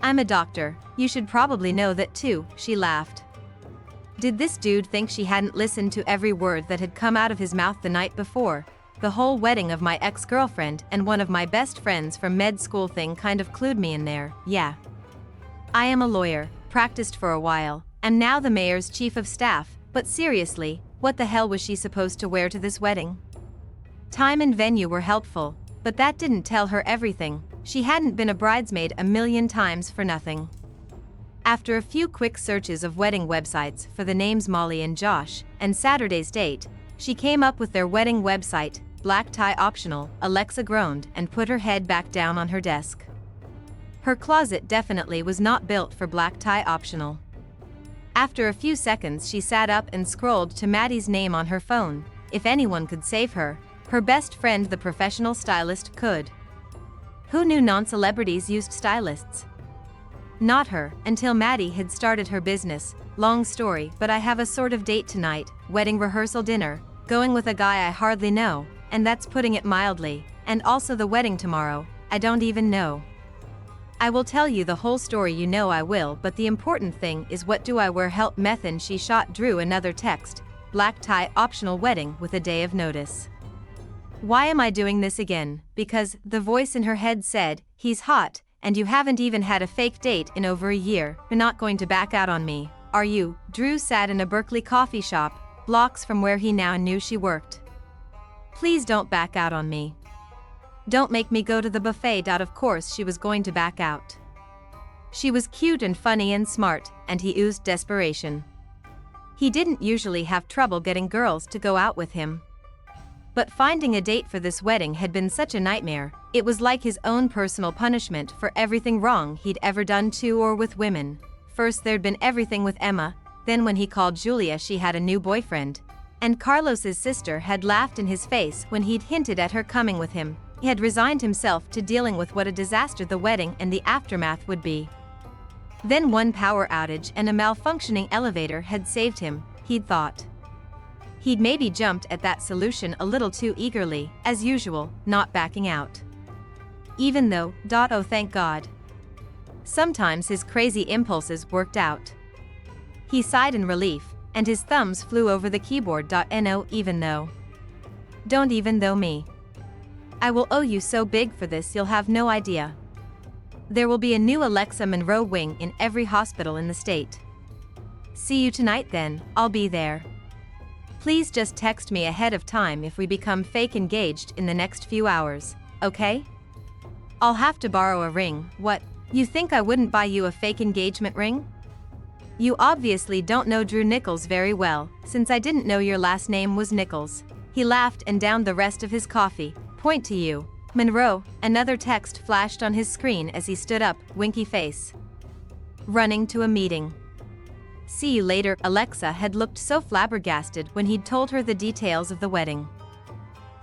[SPEAKER 1] I'm a doctor. You should probably know that too, she laughed. Did this dude think she hadn't listened to every word that had come out of his mouth the night before? The whole wedding of my ex-girlfriend and one of my best friends from med school thing kind of clued me in there. Yeah. I am a lawyer, practiced for a while, and now the mayor's chief of staff, but seriously, what the hell was she supposed to wear to this wedding? Time and venue were helpful, but that didn't tell her everything. She hadn't been a bridesmaid a million times for nothing. After a few quick searches of wedding websites for the names Molly and Josh, and Saturday's date, she came up with their wedding website. Black tie optional, Alexa groaned and put her head back down on her desk. Her closet definitely was not built for black tie optional. After a few seconds she sat up and scrolled to Maddie's name on her phone. If anyone could save her, her best friend the professional stylist could. Who knew non-celebrities used stylists? Not her, until Maddie had started her business. Long story, but I have a sort of date tonight, wedding rehearsal dinner, going with a guy I hardly know, and that's putting it mildly, and also the wedding tomorrow, I don't even know. I will tell you the whole story, you know I will, but the important thing is what do I wear? Help Methan. She shot Drew another text. Black tie optional wedding with a day of notice. Why am I doing this again? Because the voice in her head said, he's hot, and you haven't even had a fake date in over a year. You're not going to back out on me, are you? Drew sat in a Berkeley coffee shop, blocks from where he now knew she worked. Please don't back out on me. Don't make me go to the buffet. Of course she was going to back out. She was cute and funny and smart, and he oozed desperation. He didn't usually have trouble getting girls to go out with him. But finding a date for this wedding had been such a nightmare. It was like his own personal punishment for everything wrong he'd ever done to or with women. First there'd been everything with Emma, then when he called Julia she had a new boyfriend. And Carlos's sister had laughed in his face when he'd hinted at her coming with him. He had resigned himself to dealing with what a disaster the wedding and the aftermath would be. Then one power outage and a malfunctioning elevator had saved him, he'd thought. He'd maybe jumped at that solution a little too eagerly, as usual, not backing out. Even though, oh thank God. Sometimes his crazy impulses worked out. He sighed in relief, and his thumbs flew over the keyboard. No, even though. Don't even though me. I will owe you so big for this you'll have no idea. There will be a new Alexa Monroe wing in every hospital in the state. See you tonight then, I'll be there. Please just text me ahead of time if we become fake engaged in the next few hours, okay? I'll have to borrow a ring. What, you think I wouldn't buy you a fake engagement ring? You obviously don't know Drew Nichols very well, since I didn't know your last name was Nichols. He laughed and downed the rest of his coffee. Point to you, Monroe. Another text flashed on his screen as he stood up, winky face. Running to a meeting. See you later. Alexa had looked so flabbergasted when he'd told her the details of the wedding.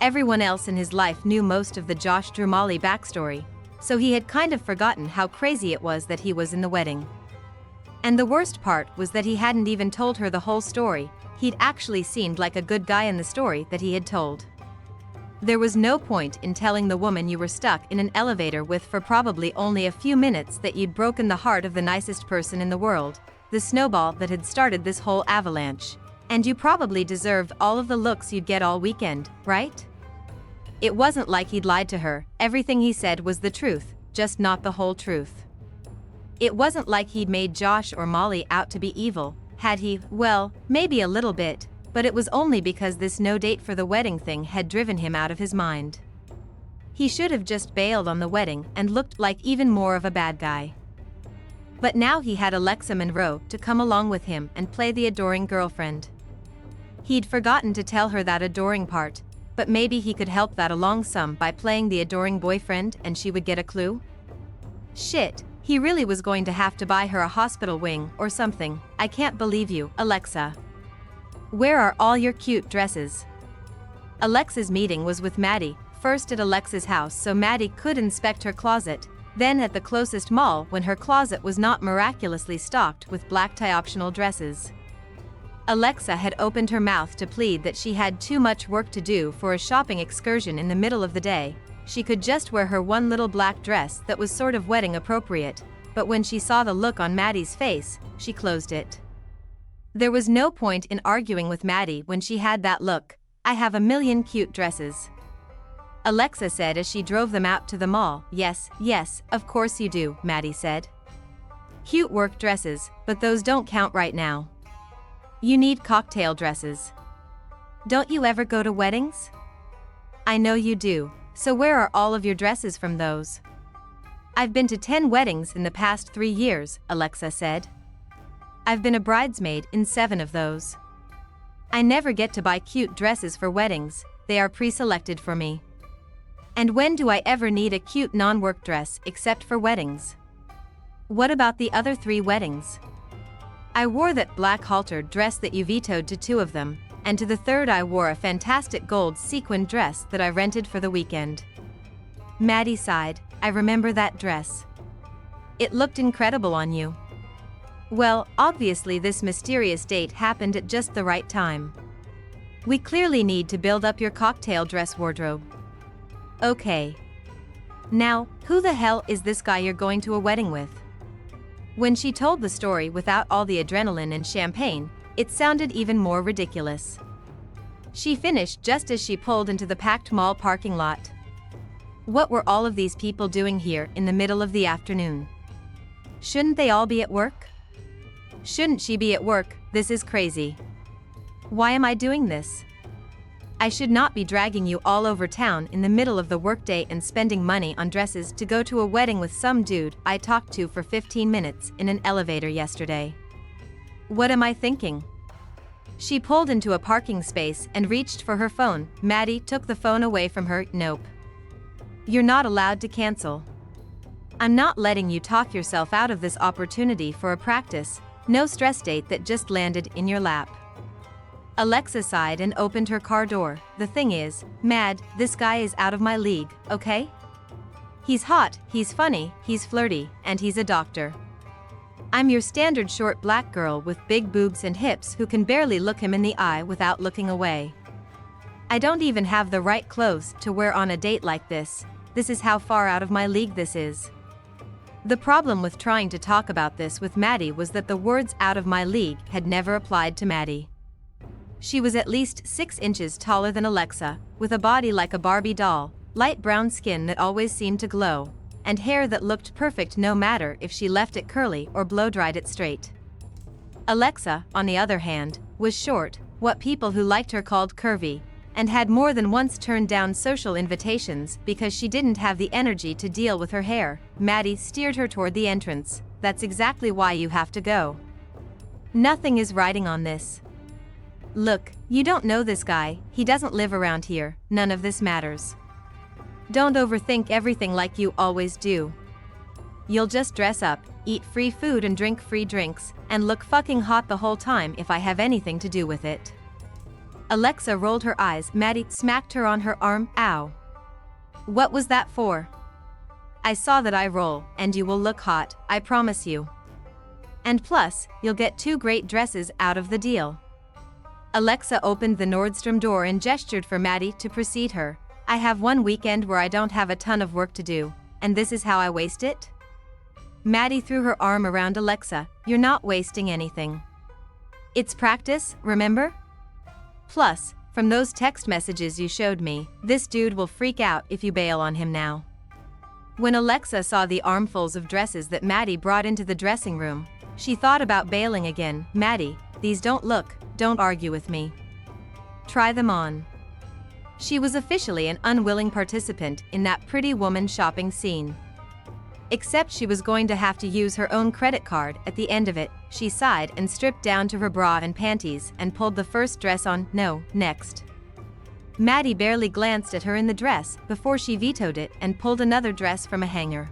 [SPEAKER 1] Everyone else in his life knew most of the Josh Drew Molly backstory, so he had kind of forgotten how crazy it was that he was in the wedding. And the worst part was that he hadn't even told her the whole story. He'd actually seemed like a good guy in the story that he had told. There was no point in telling the woman you were stuck in an elevator with for probably only a few minutes that you'd broken the heart of the nicest person in the world, the snowball that had started this whole avalanche. And you probably deserved all of the looks you'd get all weekend, right? It wasn't like he'd lied to her. Everything he said was the truth, just not the whole truth. It wasn't like he'd made Josh or Molly out to be evil, had he? Well, maybe a little bit, but it was only because this no date for the wedding thing had driven him out of his mind. He should have just bailed on the wedding and looked like even more of a bad guy. But now he had Alexa Monroe to come along with him and play the adoring girlfriend. He'd forgotten to tell her that adoring part, but maybe he could help that along some by playing the adoring boyfriend and she would get a clue? Shit. He really was going to have to buy her a hospital wing or something. I can't believe you, Alexa. Where are all your cute dresses? Alexa's meeting was with Maddie, first at Alexa's house so Maddie could inspect her closet, then at the closest mall when her closet was not miraculously stocked with black tie optional dresses. Alexa had opened her mouth to plead that she had too much work to do for a shopping excursion in the middle of the day. She could just wear her one little black dress that was sort of wedding appropriate, but when she saw the look on Maddie's face, she closed it. There was no point in arguing with Maddie when she had that look. I have a million cute dresses. Alexa said as she drove them out to the mall. Yes, of course you do, Maddie said. Cute work dresses, but those don't count right now. You need cocktail dresses. Don't you ever go to weddings? I know you do. So where are all of your dresses from those? I've been to 10 weddings in the past 3 years, Alexa said. I've been a bridesmaid in 7 of those. I never get to buy cute dresses for weddings, they are pre-selected for me. And when do I ever need a cute non-work dress except for weddings? What about the other 3 weddings? I wore that black halter dress that you vetoed to 2 of them, and to the 3rd I wore a fantastic gold sequin dress that I rented for the weekend. Maddie sighed. I remember that dress. It looked incredible on you. Well, obviously this mysterious date happened at just the right time. We clearly need to build up your cocktail dress wardrobe. Okay. Now, who the hell is this guy you're going to a wedding with? When she told the story without all the adrenaline and champagne, it sounded even more ridiculous. She finished just as she pulled into the packed mall parking lot. What were all of these people doing here in the middle of the afternoon? Shouldn't they all be at work? Shouldn't she be at work? This is crazy. Why am I doing this? I should not be dragging you all over town in the middle of the workday and spending money on dresses to go to a wedding with some dude I talked to for 15 minutes in an elevator yesterday. What am I thinking? She pulled into a parking space and reached for her phone. Maddie took the phone away from her. Nope. You're not allowed to cancel. I'm not letting you talk yourself out of this opportunity for a practice. No stress date that just landed in your lap. Alexa sighed and opened her car door. The thing is, Mad, this guy is out of my league, okay? He's hot, he's funny, he's flirty, and he's a doctor. I'm your standard short black girl with big boobs and hips who can barely look him in the eye without looking away. I don't even have the right clothes to wear on a date like this. This is how far out of my league this is. The problem with trying to talk about this with Maddie was that the words "out of my league" had never applied to Maddie. She was at least 6 inches taller than Alexa, with a body like a Barbie doll, light brown skin that always seemed to glow, and hair that looked perfect no matter if she left it curly or blow-dried it straight. Alexa, on the other hand, was short, what people who liked her called curvy, and had more than once turned down social invitations because she didn't have the energy to deal with her hair. Maddie steered her toward the entrance. That's exactly why you have to go. Nothing is riding on this. Look, you don't know this guy, he doesn't live around here, none of this matters. Don't overthink everything like you always do. You'll just dress up, eat free food and drink free drinks, and look fucking hot the whole time if I have anything to do with it. Alexa rolled her eyes. Maddie smacked her on her arm. Ow. What was that for? I saw that eye roll, and you will look hot, I promise you. And plus, you'll get 2 great dresses out of the deal. Alexa opened the Nordstrom door and gestured for Maddie to precede her. I have one weekend where I don't have a ton of work to do, and this is how I waste it? Maddie threw her arm around Alexa. You're not wasting anything. It's practice, remember? Plus, from those text messages you showed me, this dude will freak out if you bail on him now. When Alexa saw the armfuls of dresses that Maddie brought into the dressing room, she thought about bailing again. Maddie, these don't argue with me. Try them on. She was officially an unwilling participant in that pretty woman shopping scene. Except she was going to have to use her own credit card at the end of it. She sighed and stripped down to her bra and panties and pulled the first dress on. No, next. Maddie barely glanced at her in the dress before she vetoed it and pulled another dress from a hanger.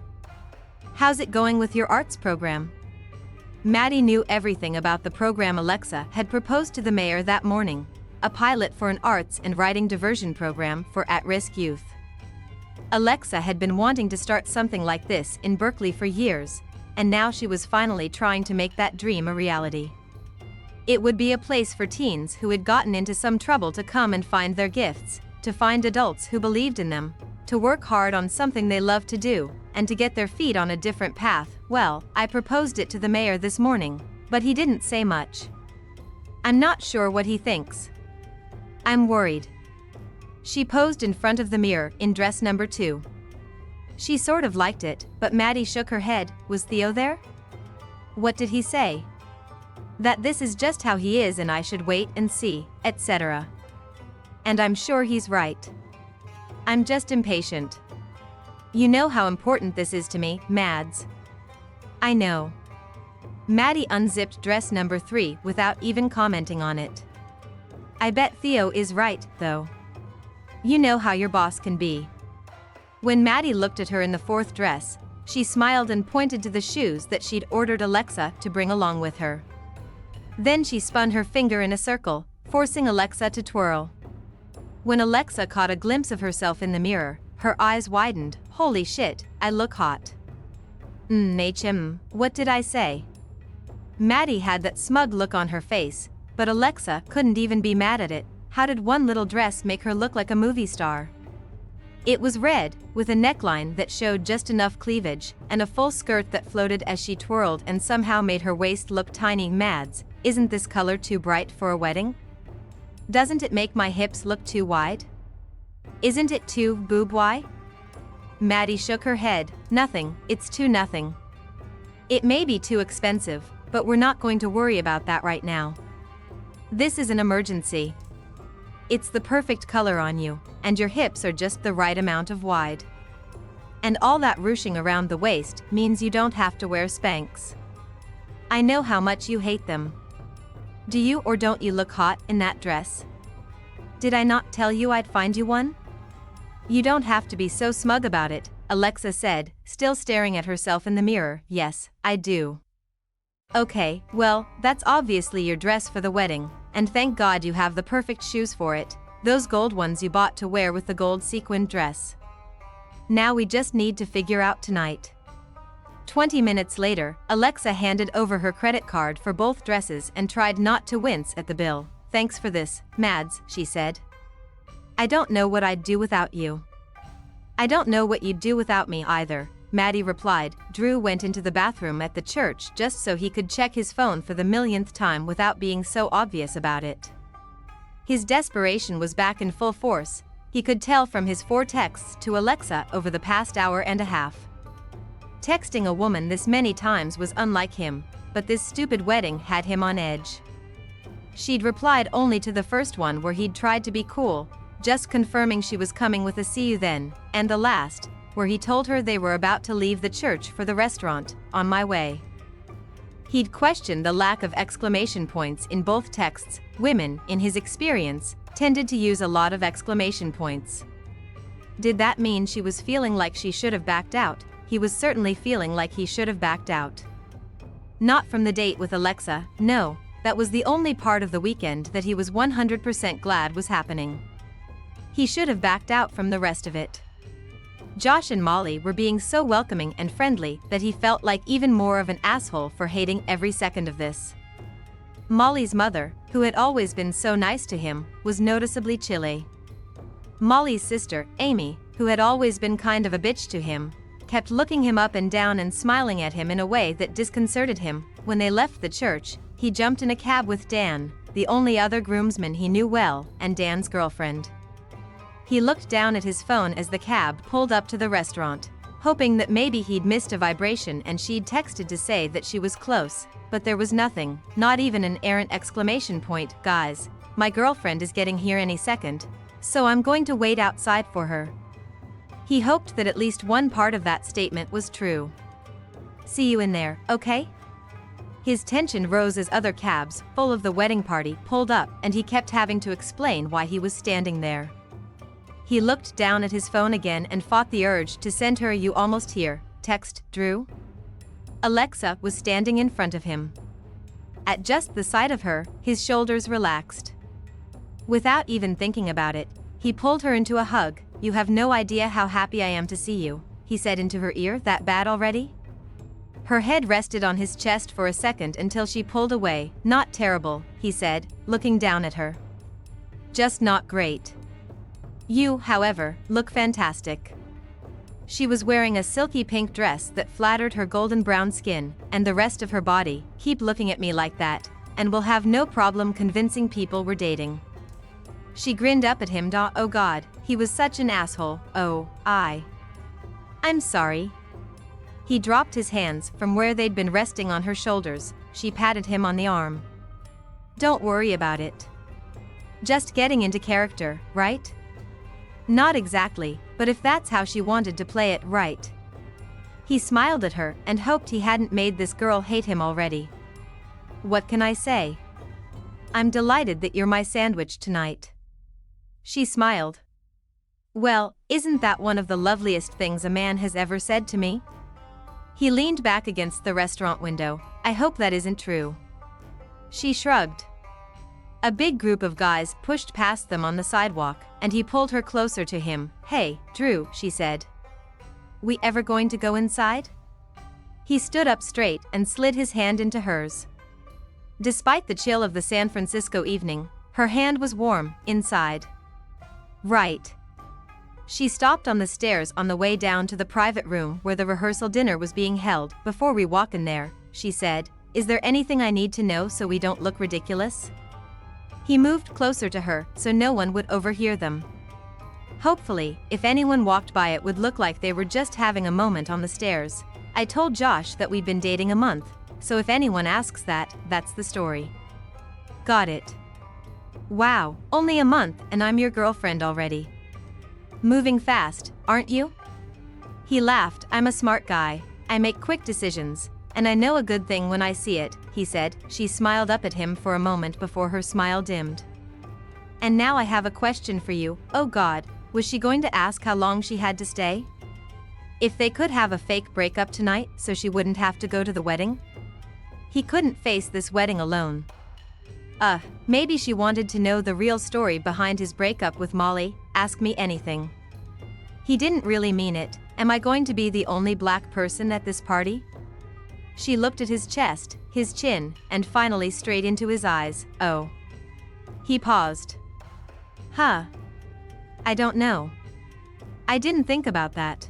[SPEAKER 1] How's it going with your arts program? Maddie knew everything about the program Alexa had proposed to the mayor that morning, a pilot for an arts and writing diversion program for at-risk youth. Alexa had been wanting to start something like this in Berkeley for years, and now she was finally trying to make that dream a reality. It would be a place for teens who had gotten into some trouble to come and find their gifts, to find adults who believed in them, to work hard on something they loved to do, and to get their feet on a different path. Well, I proposed it to the mayor this morning, but he didn't say much. I'm not sure what he thinks. I'm worried. She posed in front of the mirror in dress number 2. She sort of liked it, but Maddie shook her head. Was Theo there? What did he say? That this is just how he is and I should wait and see, etc. And I'm sure he's right. I'm just impatient. You know how important this is to me, Mads. I know. Maddie unzipped dress number 3 without even commenting on it. I bet Theo is right, though. You know how your boss can be. When Maddie looked at her in the 4th dress, she smiled and pointed to the shoes that she'd ordered Alexa to bring along with her. Then she spun her finger in a circle, forcing Alexa to twirl. When Alexa caught a glimpse of herself in the mirror, her eyes widened. Holy shit, I look hot. What did I say? Maddie had that smug look on her face, but Alexa couldn't even be mad at it. How did one little dress make her look like a movie star? It was red, with a neckline that showed just enough cleavage, and a full skirt that floated as she twirled and somehow made her waist look tiny. Mads, isn't this color too bright for a wedding? Doesn't it make my hips look too wide? Isn't it too boob-wide? Maddie shook her head. Nothing, it's too nothing. It may be too expensive, but we're not going to worry about that right now. This is an emergency. It's the perfect color on you, and your hips are just the right amount of wide. And all that ruching around the waist means you don't have to wear Spanx. I know how much you hate them. Do you or don't you look hot in that dress? Did I not tell you I'd find you one? You don't have to be so smug about it, Alexa said, still staring at herself in the mirror. Yes, I do. Okay, well, that's obviously your dress for the wedding, and thank God you have the perfect shoes for it, those gold ones you bought to wear with the gold sequined dress. Now we just need to figure out tonight. 20 minutes later, Alexa handed over her credit card for both dresses and tried not to wince at the bill. Thanks for this, Mads, she said. I don't know what I'd do without you. I don't know what you'd do without me either, Maddie replied. Drew went into the bathroom at the church just so he could check his phone for the millionth time without being so obvious about it. His desperation was back in full force. He could tell from his 4 texts to Alexa over the past hour and a half. Texting a woman this many times was unlike him, but this stupid wedding had him on edge. She'd replied only to the first one where he'd tried to be cool, just confirming she was coming with a "see you then," and the last, where he told her they were about to leave the church for the restaurant, "on my way." He'd questioned the lack of exclamation points in both texts. Women, in his experience, tended to use a lot of exclamation points. Did that mean she was feeling like she should have backed out? He was certainly feeling like he should have backed out. Not from the date with Alexa, no, that was the only part of the weekend that he was 100% glad was happening. He should have backed out from the rest of it. Josh and Molly were being so welcoming and friendly that he felt like even more of an asshole for hating every second of this. Molly's mother, who had always been so nice to him, was noticeably chilly. Molly's sister, Amy, who had always been kind of a bitch to him, kept looking him up and down and smiling at him in a way that disconcerted him. When they left the church, he jumped in a cab with Dan, the only other groomsman he knew well, and Dan's girlfriend. He looked down at his phone as the cab pulled up to the restaurant, hoping that maybe he'd missed a vibration and she'd texted to say that she was close, but there was nothing, not even an errant exclamation point. Guys, my girlfriend is getting here any second, so I'm going to wait outside for her. He hoped that at least one part of that statement was true. See you in there, okay? His tension rose as other cabs, full of the wedding party, pulled up, and he kept having to explain why he was standing there. He looked down at his phone again and fought the urge to send her "you almost here" text. Drew? Alexa was standing in front of him. At just the sight of her, his shoulders relaxed. Without even thinking about it, he pulled her into a hug. "You have no idea how happy I am to see you," he said into her ear. "That bad already?" Her head rested on his chest for a second until she pulled away. "Not terrible," he said, looking down at her. "Just not great. You, however, look fantastic." She was wearing a silky pink dress that flattered her golden brown skin and the rest of her body. "Keep looking at me like that, and we'll have no problem convincing people we're dating." She grinned up at him. Oh God, he was such an asshole. "Oh, I'm sorry." He dropped his hands from where they'd been resting on her shoulders. She patted him on the arm. "Don't worry about it. Just getting into character, right?" Not exactly, but if that's how she wanted to play it, right. He smiled at her and hoped he hadn't made this girl hate him already. "What can I say? I'm delighted that you're my sandwich tonight." She smiled. "Well, isn't that one of the loveliest things a man has ever said to me?" He leaned back against the restaurant window. "I hope that isn't true." She shrugged. A big group of guys pushed past them on the sidewalk, and he pulled her closer to him. "Hey, Drew," she said. "We ever going to go inside?" He stood up straight and slid his hand into hers. Despite the chill of the San Francisco evening, her hand was warm, inside. "Right." She stopped on the stairs on the way down to the private room where the rehearsal dinner was being held. "Before we walk in there," she said, "is there anything I need to know so we don't look ridiculous?" He moved closer to her so no one would overhear them. Hopefully, if anyone walked by, it would look like they were just having a moment on the stairs. "I told Josh that we'd been dating a month, so if anyone asks that, that's the story." "Got it. Wow, only a month and I'm your girlfriend already. Moving fast, aren't you?" He laughed. "I'm a smart guy. I make quick decisions, and I know a good thing when I see it," he said. She smiled up at him for a moment before her smile dimmed. "And now I have a question for you." Oh God, was she going to ask how long she had to stay? If they could have a fake breakup tonight so she wouldn't have to go to the wedding? He couldn't face this wedding alone. Maybe she wanted to know the real story behind his breakup with Molly. Ask me anything. He didn't really mean it. Am I going to be the only black person at this party? She looked at his chest, his chin, and finally straight into his eyes. Oh. He paused. I don't know. I didn't think about that.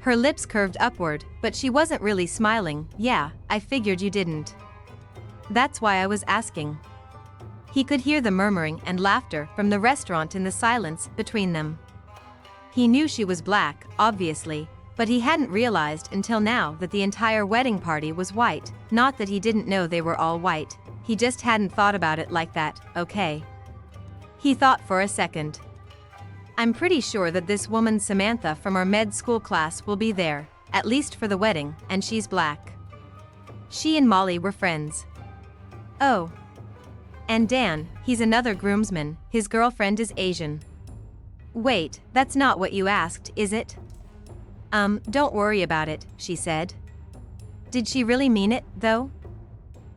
[SPEAKER 1] Her lips curved upward, but she wasn't really smiling. Yeah, I figured you didn't. That's why I was asking. He could hear the murmuring and laughter from the restaurant in the silence between them. He knew she was black, obviously, but he hadn't realized until now that the entire wedding party was white. Not that he didn't know they were all white, he just hadn't thought about it like that. Okay. He thought for a second. I'm pretty sure that this woman Samantha from our med school class will be there, at least for the wedding, and she's black. She and Molly were friends. Oh. And Dan, he's another groomsman, his girlfriend is Asian. Wait, that's not what you asked, is it? Don't worry about it, she said. Did she really mean it, though?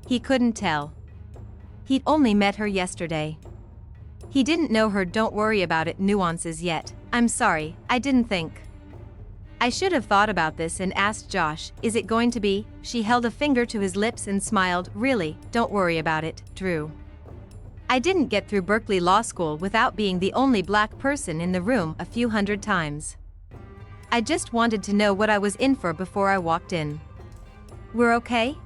[SPEAKER 1] He couldn't tell. He'd only met her yesterday. He didn't know her don't worry about it nuances yet. I'm sorry, I didn't think. I should have thought about this and asked Josh, is it going to be? She held a finger to his lips and smiled. Really, don't worry about it, Drew. I didn't get through Berkeley Law School without being the only black person in the room a few hundred times. I just wanted to know what I was in for before I walked in. We're okay?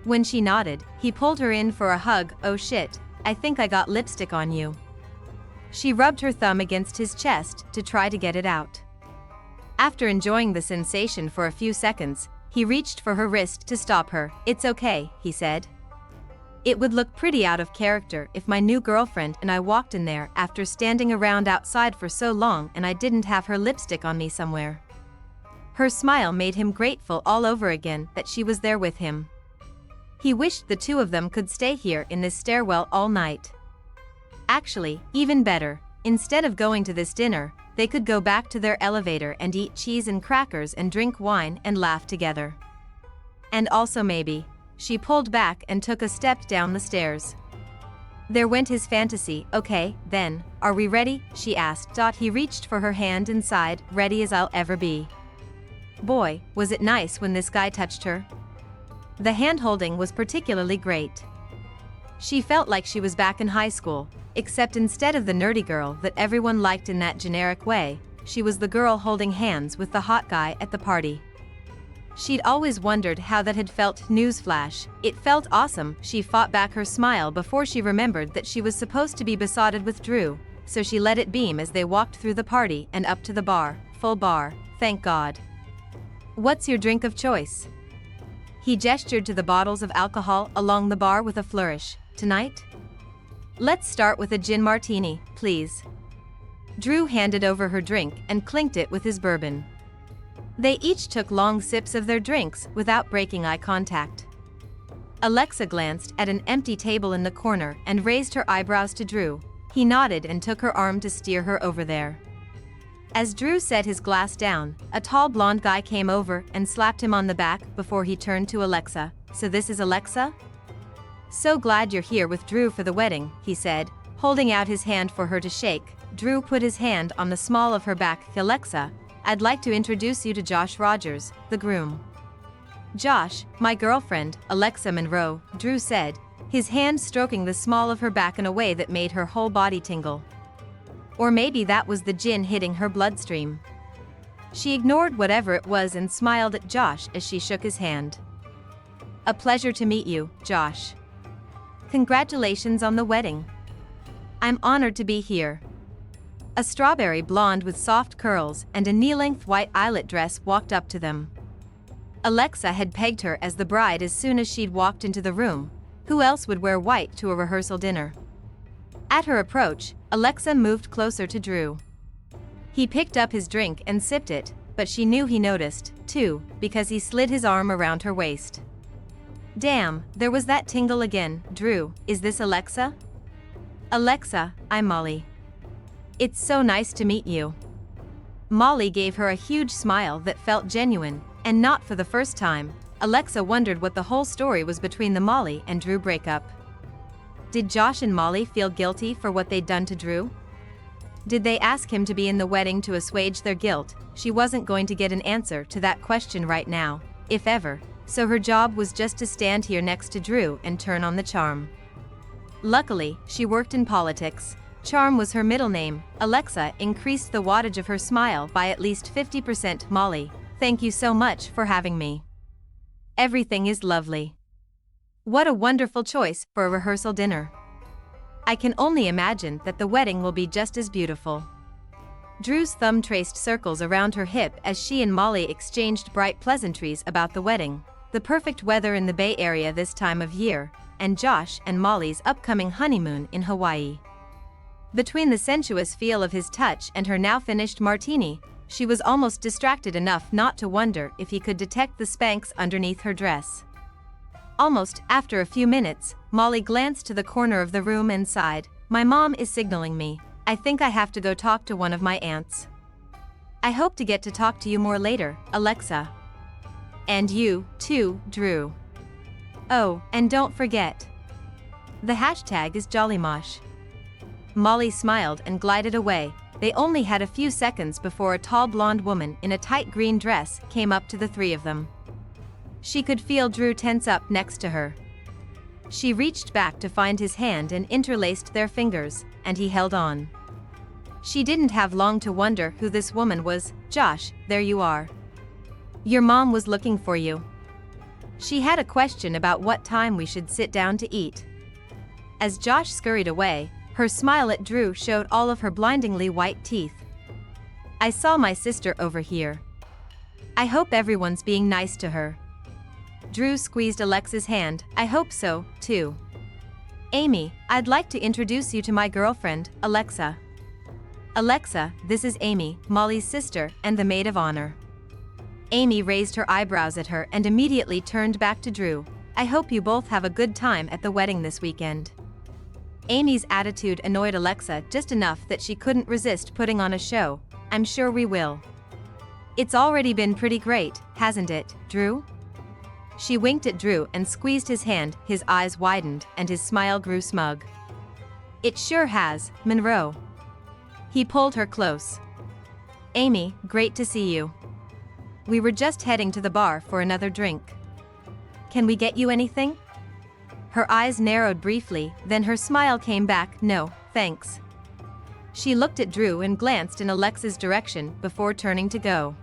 [SPEAKER 1] When she nodded, he pulled her in for a hug. Oh shit, I think I got lipstick on you. She rubbed her thumb against his chest to try to get it out. After enjoying the sensation for a few seconds, he reached for her wrist to stop her. It's okay, he said. It would look pretty out of character if my new girlfriend and I walked in there after standing around outside for so long and I didn't have her lipstick on me somewhere. Her smile made him grateful all over again that she was there with him. He wished the two of them could stay here in this stairwell all night. Actually, even better, instead of going to this dinner, they could go back to their elevator and eat cheese and crackers and drink wine and laugh together. And also maybe, she pulled back and took a step down the stairs. There went his fantasy. Okay, then, are we ready? She asked. He reached for her hand and sighed, ready as I'll ever be. Boy, was it nice when this guy touched her. The hand-holding was particularly great. She felt like she was back in high school, except instead of the nerdy girl that everyone liked in that generic way, she was the girl holding hands with the hot guy at the party. She'd always wondered how that had felt. Newsflash, it felt awesome. She fought back her smile before she remembered that she was supposed to be besotted with Drew, so she let it beam as they walked through the party and up to the bar. Full bar, thank God. What's your drink of choice? He gestured to the bottles of alcohol along the bar with a flourish. Tonight? Let's start with a gin martini, please. Drew handed over her drink and clinked it with his bourbon. They each took long sips of their drinks without breaking eye contact. Alexa glanced at an empty table in the corner and raised her eyebrows to Drew. He nodded and took her arm to steer her over there. As Drew set his glass down, a tall blonde guy came over and slapped him on the back before he turned to Alexa. So this is Alexa? So glad you're here with Drew for the wedding, he said, holding out his hand for her to shake. Drew put his hand on the small of her back. Alexa, I'd like to introduce you to Josh Rogers, the groom. Josh, my girlfriend, Alexa Monroe, Drew said, his hand stroking the small of her back in a way that made her whole body tingle. Or maybe that was the gin hitting her bloodstream. She ignored whatever it was and smiled at Josh as she shook his hand. A pleasure to meet you, Josh. Congratulations on the wedding. I'm honored to be here. A strawberry blonde with soft curls and a knee-length white eyelet dress walked up to them. Alexa had pegged her as the bride as soon as she'd walked into the room. Who else would wear white to a rehearsal dinner? At her approach, Alexa moved closer to Drew. He picked up his drink and sipped it, but she knew he noticed, too, because he slid his arm around her waist. Damn, there was that tingle again. Drew, is this Alexa? Alexa, I'm Molly. It's so nice to meet you. Molly gave her a huge smile that felt genuine, and not for the first time. Alexa wondered what the whole story was between the Molly and Drew breakup. Did Josh and Molly feel guilty for what they'd done to Drew? Did they ask him to be in the wedding to assuage their guilt? She wasn't going to get an answer to that question right now, if ever, so her job was just to stand here next to Drew and turn on the charm. Luckily, she worked in politics. Charm was her middle name. Alexa increased the wattage of her smile by at least 50%. Molly, thank you so much for having me. Everything is lovely. What a wonderful choice for a rehearsal dinner. I can only imagine that the wedding will be just as beautiful. Drew's thumb traced circles around her hip as she and Molly exchanged bright pleasantries about the wedding, the perfect weather in the Bay Area this time of year, and Josh and Molly's upcoming honeymoon in Hawaii. Between the sensuous feel of his touch and her now finished martini, she was almost distracted enough not to wonder if he could detect the Spanx underneath her dress. Almost after a few minutes, Molly glanced to the corner of the room and sighed, "My mom is signaling me. I think I have to go talk to one of my aunts." "I hope to get to talk to you more later, Alexa." "And you, too, Drew. Oh, and don't forget. The hashtag is Jollymosh." Molly smiled and glided away. They only had a few seconds before a tall blonde woman in a tight green dress came up to the three of them. She could feel Drew tense up next to her. She reached back to find his hand and interlaced their fingers, and he held on. She didn't have long to wonder who this woman was. "Josh, there you are. Your mom was looking for you. She had a question about what time we should sit down to eat." As Josh scurried away, her smile at Drew showed all of her blindingly white teeth. "I saw my sister over here. I hope everyone's being nice to her." Drew squeezed Alexa's hand. "I hope so, too. Amy, I'd like to introduce you to my girlfriend, Alexa." "Alexa, this is Amy, Molly's sister and the maid of honor." Amy raised her eyebrows at her and immediately turned back to Drew. "I hope you both have a good time at the wedding this weekend." Amy's attitude annoyed Alexa just enough that she couldn't resist putting on a show. "I'm sure we will. It's already been pretty great, hasn't it, Drew?" She winked at Drew and squeezed his hand. His eyes widened and his smile grew smug. "It sure has, Monroe." He pulled her close. "Amy, great to see you. We were just heading to the bar for another drink. Can we get you anything?" Her eyes narrowed briefly, then her smile came back. "No, thanks." She looked at Drew and glanced in Alexa's direction before turning to go.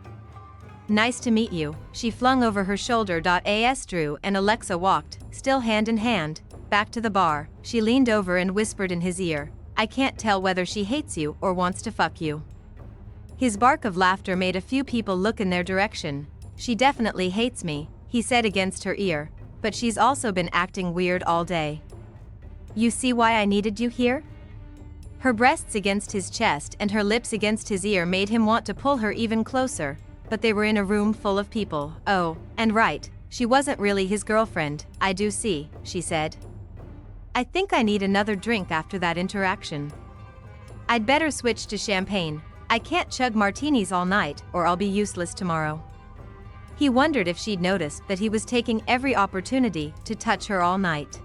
[SPEAKER 1] "Nice to meet you," she flung over her shoulder. As Drew and Alexa walked, still hand in hand, back to the bar, she leaned over and whispered in his ear, "I can't tell whether she hates you or wants to fuck you." His bark of laughter made a few people look in their direction. "She definitely hates me," he said against her ear, "but she's also been acting weird all day. You see why I needed you here?" Her breasts against his chest and her lips against his ear made him want to pull her even closer, but they were in a room full of people. "Oh, and right, she wasn't really his girlfriend, I do see," she said. "I think I need another drink after that interaction. I'd better switch to champagne. I can't chug martinis all night or I'll be useless tomorrow." He wondered if she'd noticed that he was taking every opportunity to touch her all night.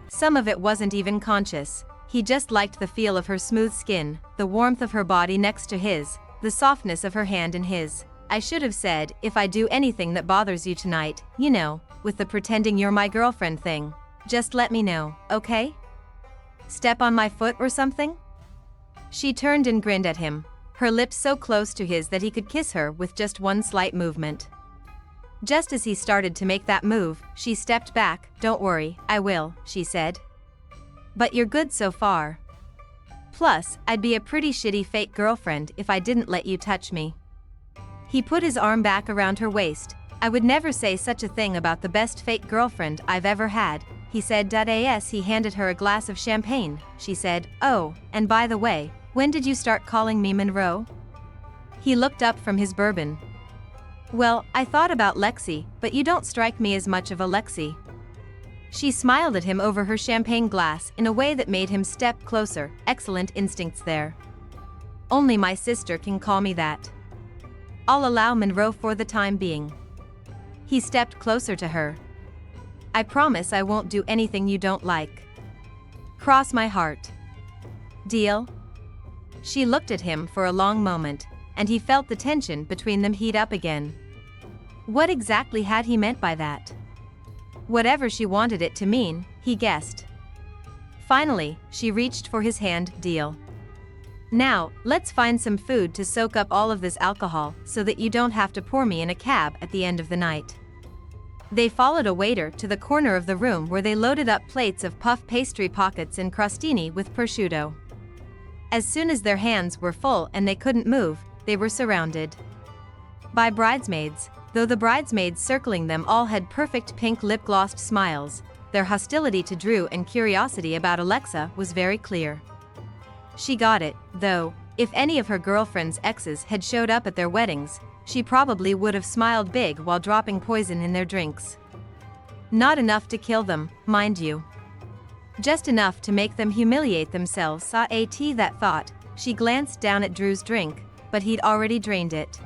[SPEAKER 1] Some of it wasn't even conscious. He just liked the feel of her smooth skin, the warmth of her body next to his, the softness of her hand in his. "I should have said, if I do anything that bothers you tonight, you know, with the pretending you're my girlfriend thing, just let me know, okay? Step on my foot or something?" She turned and grinned at him, her lips so close to his that he could kiss her with just one slight movement. Just as he started to make that move, she stepped back. "Don't worry, I will," she said. "But you're good so far. Plus, I'd be a pretty shitty fake girlfriend if I didn't let you touch me." He put his arm back around her waist. "I would never say such a thing about the best fake girlfriend I've ever had," he said. As he handed her a glass of champagne, she said, "Oh, and by the way, when did you start calling me Monroe?" He looked up from his bourbon. "Well, I thought about Lexi, but you don't strike me as much of a Lexi." She smiled at him over her champagne glass in a way that made him step closer. "Excellent instincts there. Only my sister can call me that. I'll allow Monroe for the time being." He stepped closer to her. I promise I won't do anything you don't like. Cross my heart. Deal? She looked at him for a long moment, and he felt the tension between them heat up again. What exactly had he meant by that? Whatever she wanted it to mean, he guessed. Finally, she reached for his hand. Deal. Now, let's find some food to soak up all of this alcohol so that you don't have to pour me in a cab at the end of the night. They followed a waiter to the corner of the room where they loaded up plates of puff pastry pockets in crostini with prosciutto. As soon as their hands were full and they couldn't move, they were surrounded by bridesmaids. Though the bridesmaids circling them all had perfect pink lip-glossed smiles, their hostility to Drew and curiosity about Alexa was very clear. She got it, though. If any of her girlfriend's exes had showed up at their weddings, she probably would have smiled big while dropping poison in their drinks. Not enough to kill them, mind you. Just enough to make them humiliate themselves. That thought, she glanced down at Drew's drink, but he'd already drained it.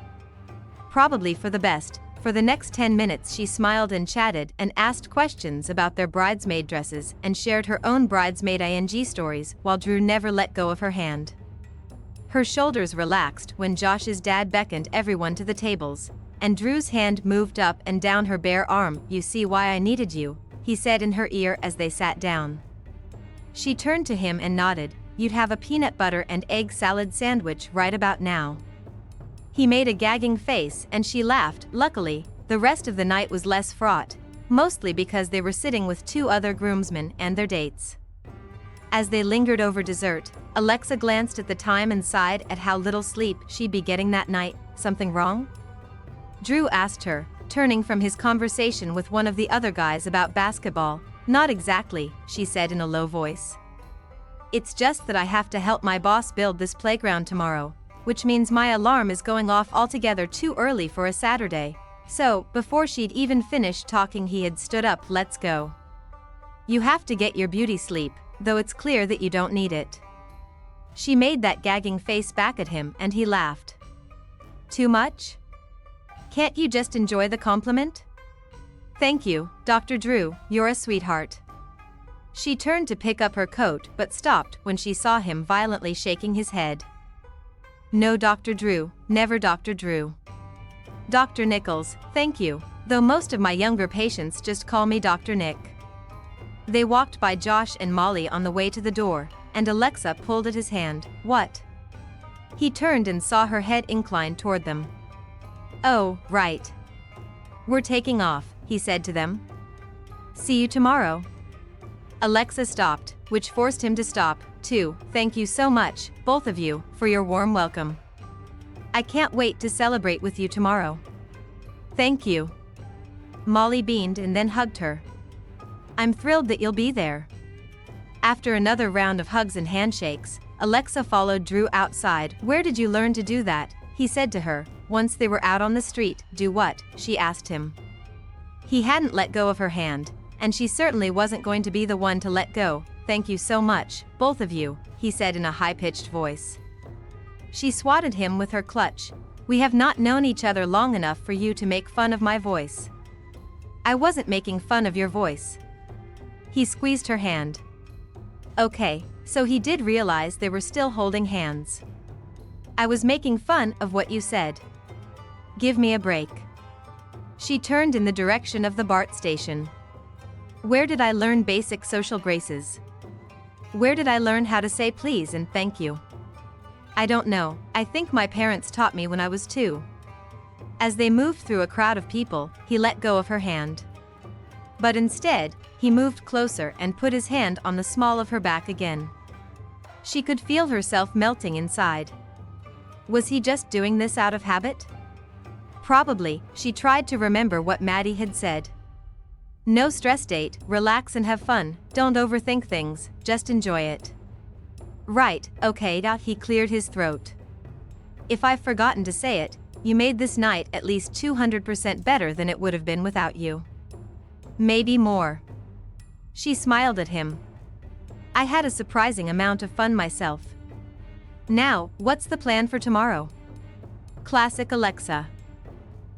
[SPEAKER 1] Probably for the best. For the next 10 minutes she smiled and chatted and asked questions about their bridesmaid dresses and shared her own bridesmaid ing stories while Drew never let go of her hand. Her shoulders relaxed when Josh's dad beckoned everyone to the tables, and Drew's hand moved up and down her bare arm. You see why I needed you, he said in her ear as they sat down. She turned to him and nodded. You'd have a peanut butter and egg salad sandwich right about now. He made a gagging face and she laughed. Luckily, the rest of the night was less fraught, mostly because they were sitting with 2 other groomsmen and their dates. As they lingered over dessert, Alexa glanced at the time and sighed at how little sleep she'd be getting that night. Something wrong? Drew asked her, turning from his conversation with one of the other guys about basketball. Not exactly, she said in a low voice. It's just that I have to help my boss build this playground tomorrow, which means my alarm is going off altogether too early for a Saturday. So, before she'd even finished talking he had stood up. Let's go. You have to get your beauty sleep, though it's clear that you don't need it. She made that gagging face back at him and he laughed. Too much? Can't you just enjoy the compliment? Thank you, Dr. Drew, you're a sweetheart. She turned to pick up her coat but stopped when she saw him violently shaking his head. No, Dr. Drew, never Dr. Drew. Dr. Nichols, thank you, though most of my younger patients just call me Dr. Nick. They walked by Josh and Molly on the way to the door, and Alexa pulled at his hand. What? He turned and saw her head inclined toward them. Oh, right. We're taking off, he said to them. See you tomorrow. Alexa stopped, which forced him to stop, too. Thank you so much, both of you, for your warm welcome. I can't wait to celebrate with you tomorrow. Thank you. Molly beamed and then hugged her. I'm thrilled that you'll be there. After another round of hugs and handshakes, Alexa followed Drew outside. Where did you learn to do that? He said to her, once they were out on the street. Do what? She asked him. He hadn't let go of her hand, and she certainly wasn't going to be the one to let go. Thank you so much, both of you, he said in a high-pitched voice. She swatted him with her clutch. We have not known each other long enough for you to make fun of my voice. I wasn't making fun of your voice. He squeezed her hand. Okay, so he did realize they were still holding hands. I was making fun of what you said. Give me a break. She turned in the direction of the BART station. Where did I learn basic social graces? Where did I learn how to say please and thank you? I don't know, I think my parents taught me when I was 2. As they moved through a crowd of people, he let go of her hand. But instead, he moved closer and put his hand on the small of her back again. She could feel herself melting inside. Was he just doing this out of habit? Probably. She tried to remember what Maddie had said. No stress date, relax and have fun, don't overthink things, just enjoy it. Right, okay. He cleared his throat. If I've forgotten to say it, you made this night at least 200% better than it would have been without you. Maybe more. She smiled at him. I had a surprising amount of fun myself. Now, what's the plan for tomorrow? Classic Alexa.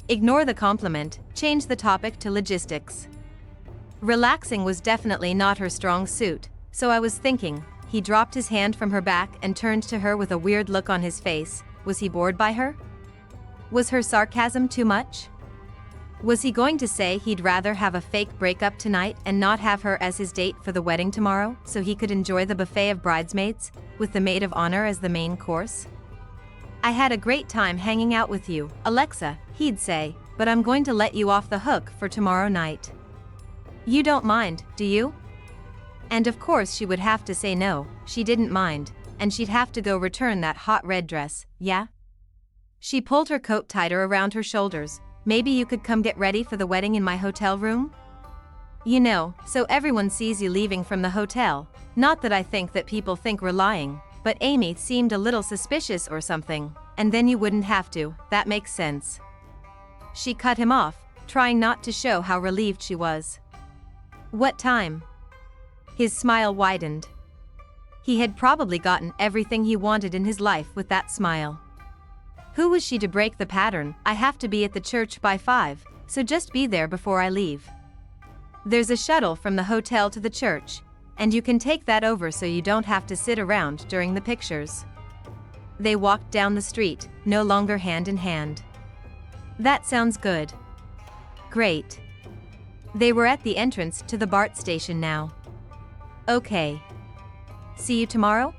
[SPEAKER 1] Ignore the compliment, change the topic to logistics. Relaxing was definitely not her strong suit, so I was thinking. He dropped his hand from her back and turned to her with a weird look on his face. Was he bored by her? Was her sarcasm too much? Was he going to say he'd rather have a fake breakup tonight and not have her as his date for the wedding tomorrow so he could enjoy the buffet of bridesmaids, with the maid of honor as the main course? I had a great time hanging out with you, Alexa, he'd say, but I'm going to let you off the hook for tomorrow night. You don't mind, do you? And of course she would have to say no, she didn't mind, and she'd have to go return that hot red dress, yeah? She pulled her coat tighter around her shoulders. Maybe you could come get ready for the wedding in my hotel room? You know, so everyone sees you leaving from the hotel. Not that I think that people think we're lying, but Amy seemed a little suspicious or something, and then you wouldn't have to, that makes sense. She cut him off, trying not to show how relieved she was. What time? His smile widened. He had probably gotten everything he wanted in his life with that smile. Who was she to break the pattern? I have to be at the church by 5, so just be there before I leave. There's a shuttle from the hotel to the church, and you can take that over so you don't have to sit around during the pictures. They walked down the street, no longer hand in hand. That sounds good. Great. They were at the entrance to the BART station now. Okay. See you tomorrow?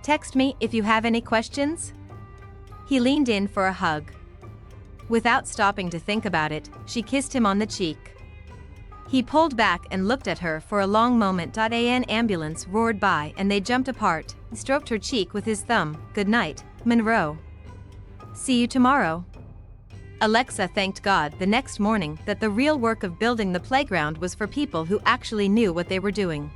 [SPEAKER 1] Text me if you have any questions. He leaned in for a hug. Without stopping to think about it, she kissed him on the cheek. He pulled back and looked at her for a long moment. An ambulance roared by and they jumped apart. He stroked her cheek with his thumb. Good night, Monroe. See you tomorrow. Alexa thanked God the next morning that the real work of building the playground was for people who actually knew what they were doing.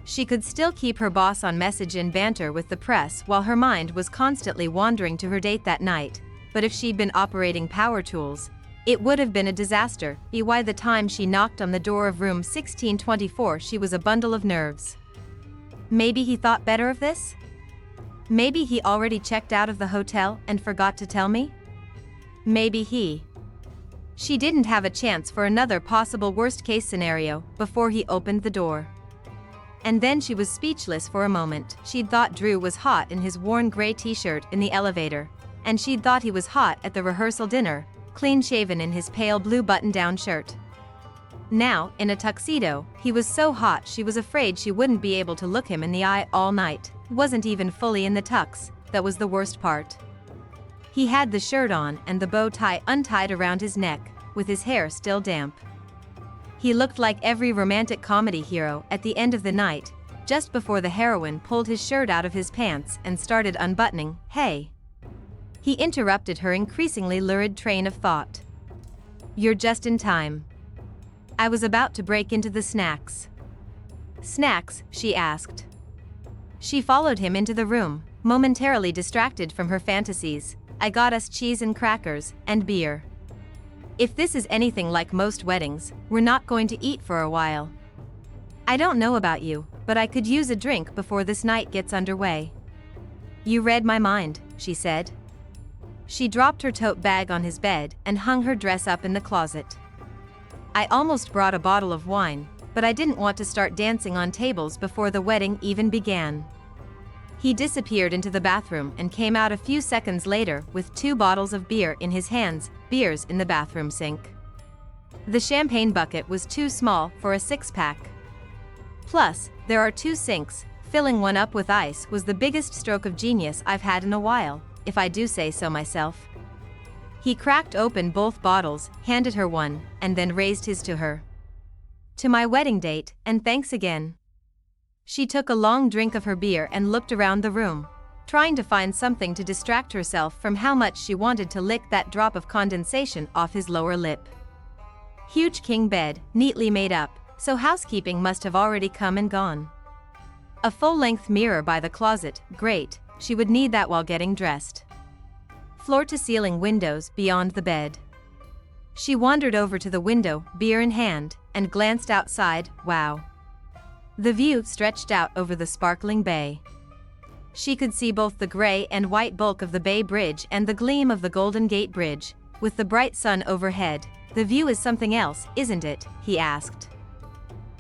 [SPEAKER 1] She could still keep her boss on message and banter with the press while her mind was constantly wandering to her date that night, but if she'd been operating power tools, it would have been a disaster. By the time she knocked on the door of room 1624, she was a bundle of nerves. Maybe he thought better of this? Maybe he already checked out of the hotel and forgot to tell me? Maybe he. She didn't have a chance for another possible worst-case scenario before he opened the door. And then she was speechless for a moment. She'd thought Drew was hot in his worn gray t-shirt in the elevator, and she'd thought he was hot at the rehearsal dinner, clean-shaven in his pale blue button-down shirt. Now, in a tuxedo, he was so hot she was afraid she wouldn't be able to look him in the eye all night. He wasn't even fully in the tux, that was the worst part. He had the shirt on and the bow tie untied around his neck, with his hair still damp. He looked like every romantic comedy hero at the end of the night, just before the heroine pulled his shirt out of his pants and started unbuttoning. Hey! He interrupted her increasingly lurid train of thought. You're just in time. I was about to break into the snacks. Snacks? She asked. She followed him into the room, momentarily distracted from her fantasies. I got us cheese and crackers, and beer. If this is anything like most weddings, we're not going to eat for a while. I don't know about you, but I could use a drink before this night gets underway. You read my mind, she said. She dropped her tote bag on his bed and hung her dress up in the closet. I almost brought a bottle of wine, but I didn't want to start dancing on tables before the wedding even began. He disappeared into the bathroom and came out a few seconds later with 2 bottles of beer in his hands, beers in the bathroom sink. The champagne bucket was too small for a 6-pack. Plus, there are 2 sinks, filling one up with ice was the biggest stroke of genius I've had in a while, if I do say so myself. He cracked open both bottles, handed her one, and then raised his to her. To my wedding date, and thanks again. She took a long drink of her beer and looked around the room, trying to find something to distract herself from how much she wanted to lick that drop of condensation off his lower lip. Huge king bed, neatly made up, so housekeeping must have already come and gone. A full-length mirror by the closet, great, she would need that while getting dressed. Floor-to-ceiling windows beyond the bed. She wandered over to the window, beer in hand, and glanced outside. Wow. The view stretched out over the sparkling bay. She could see both the gray and white bulk of the Bay Bridge and the gleam of the Golden Gate Bridge, with the bright sun overhead. The view is something else, isn't it? He asked.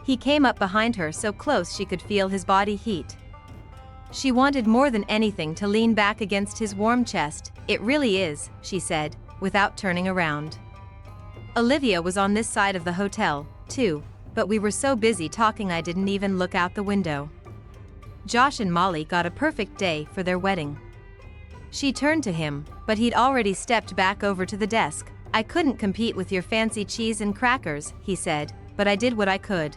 [SPEAKER 1] He came up behind her so close she could feel his body heat. She wanted more than anything to lean back against his warm chest. It really is, she said, without turning around. Olivia was on this side of the hotel, too, but we were so busy talking I didn't even look out the window. Josh and Molly got a perfect day for their wedding. She turned to him, but he'd already stepped back over to the desk. I couldn't compete with your fancy cheese and crackers, he said, but I did what I could.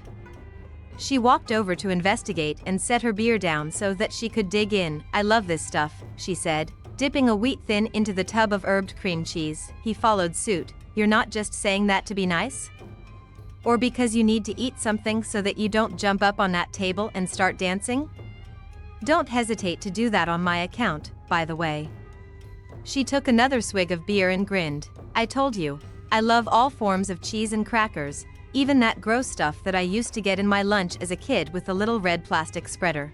[SPEAKER 1] She walked over to investigate and set her beer down so that she could dig in. I love this stuff, she said, dipping a wheat thin into the tub of herbed cream cheese. He followed suit. You're not just saying that to be nice? Or because you need to eat something so that you don't jump up on that table and start dancing? Don't hesitate to do that on my account, by the way. She took another swig of beer and grinned. I told you, I love all forms of cheese and crackers, even that gross stuff that I used to get in my lunch as a kid with the little red plastic spreader.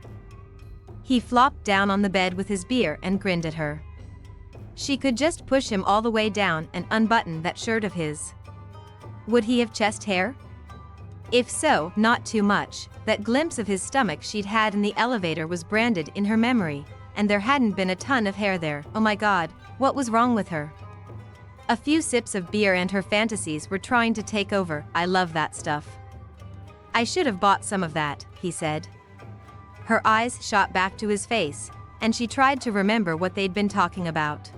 [SPEAKER 1] He flopped down on the bed with his beer and grinned at her. She could just push him all the way down and unbutton that shirt of his. Would he have chest hair? If so, not too much. That glimpse of his stomach she'd had in the elevator was branded in her memory, and there hadn't been a ton of hair there. Oh my God, what was wrong with her? A few sips of beer and her fantasies were trying to take over. I love that stuff. I should have bought some of that, he said. Her eyes shot back to his face, and she tried to remember what they'd been talking about.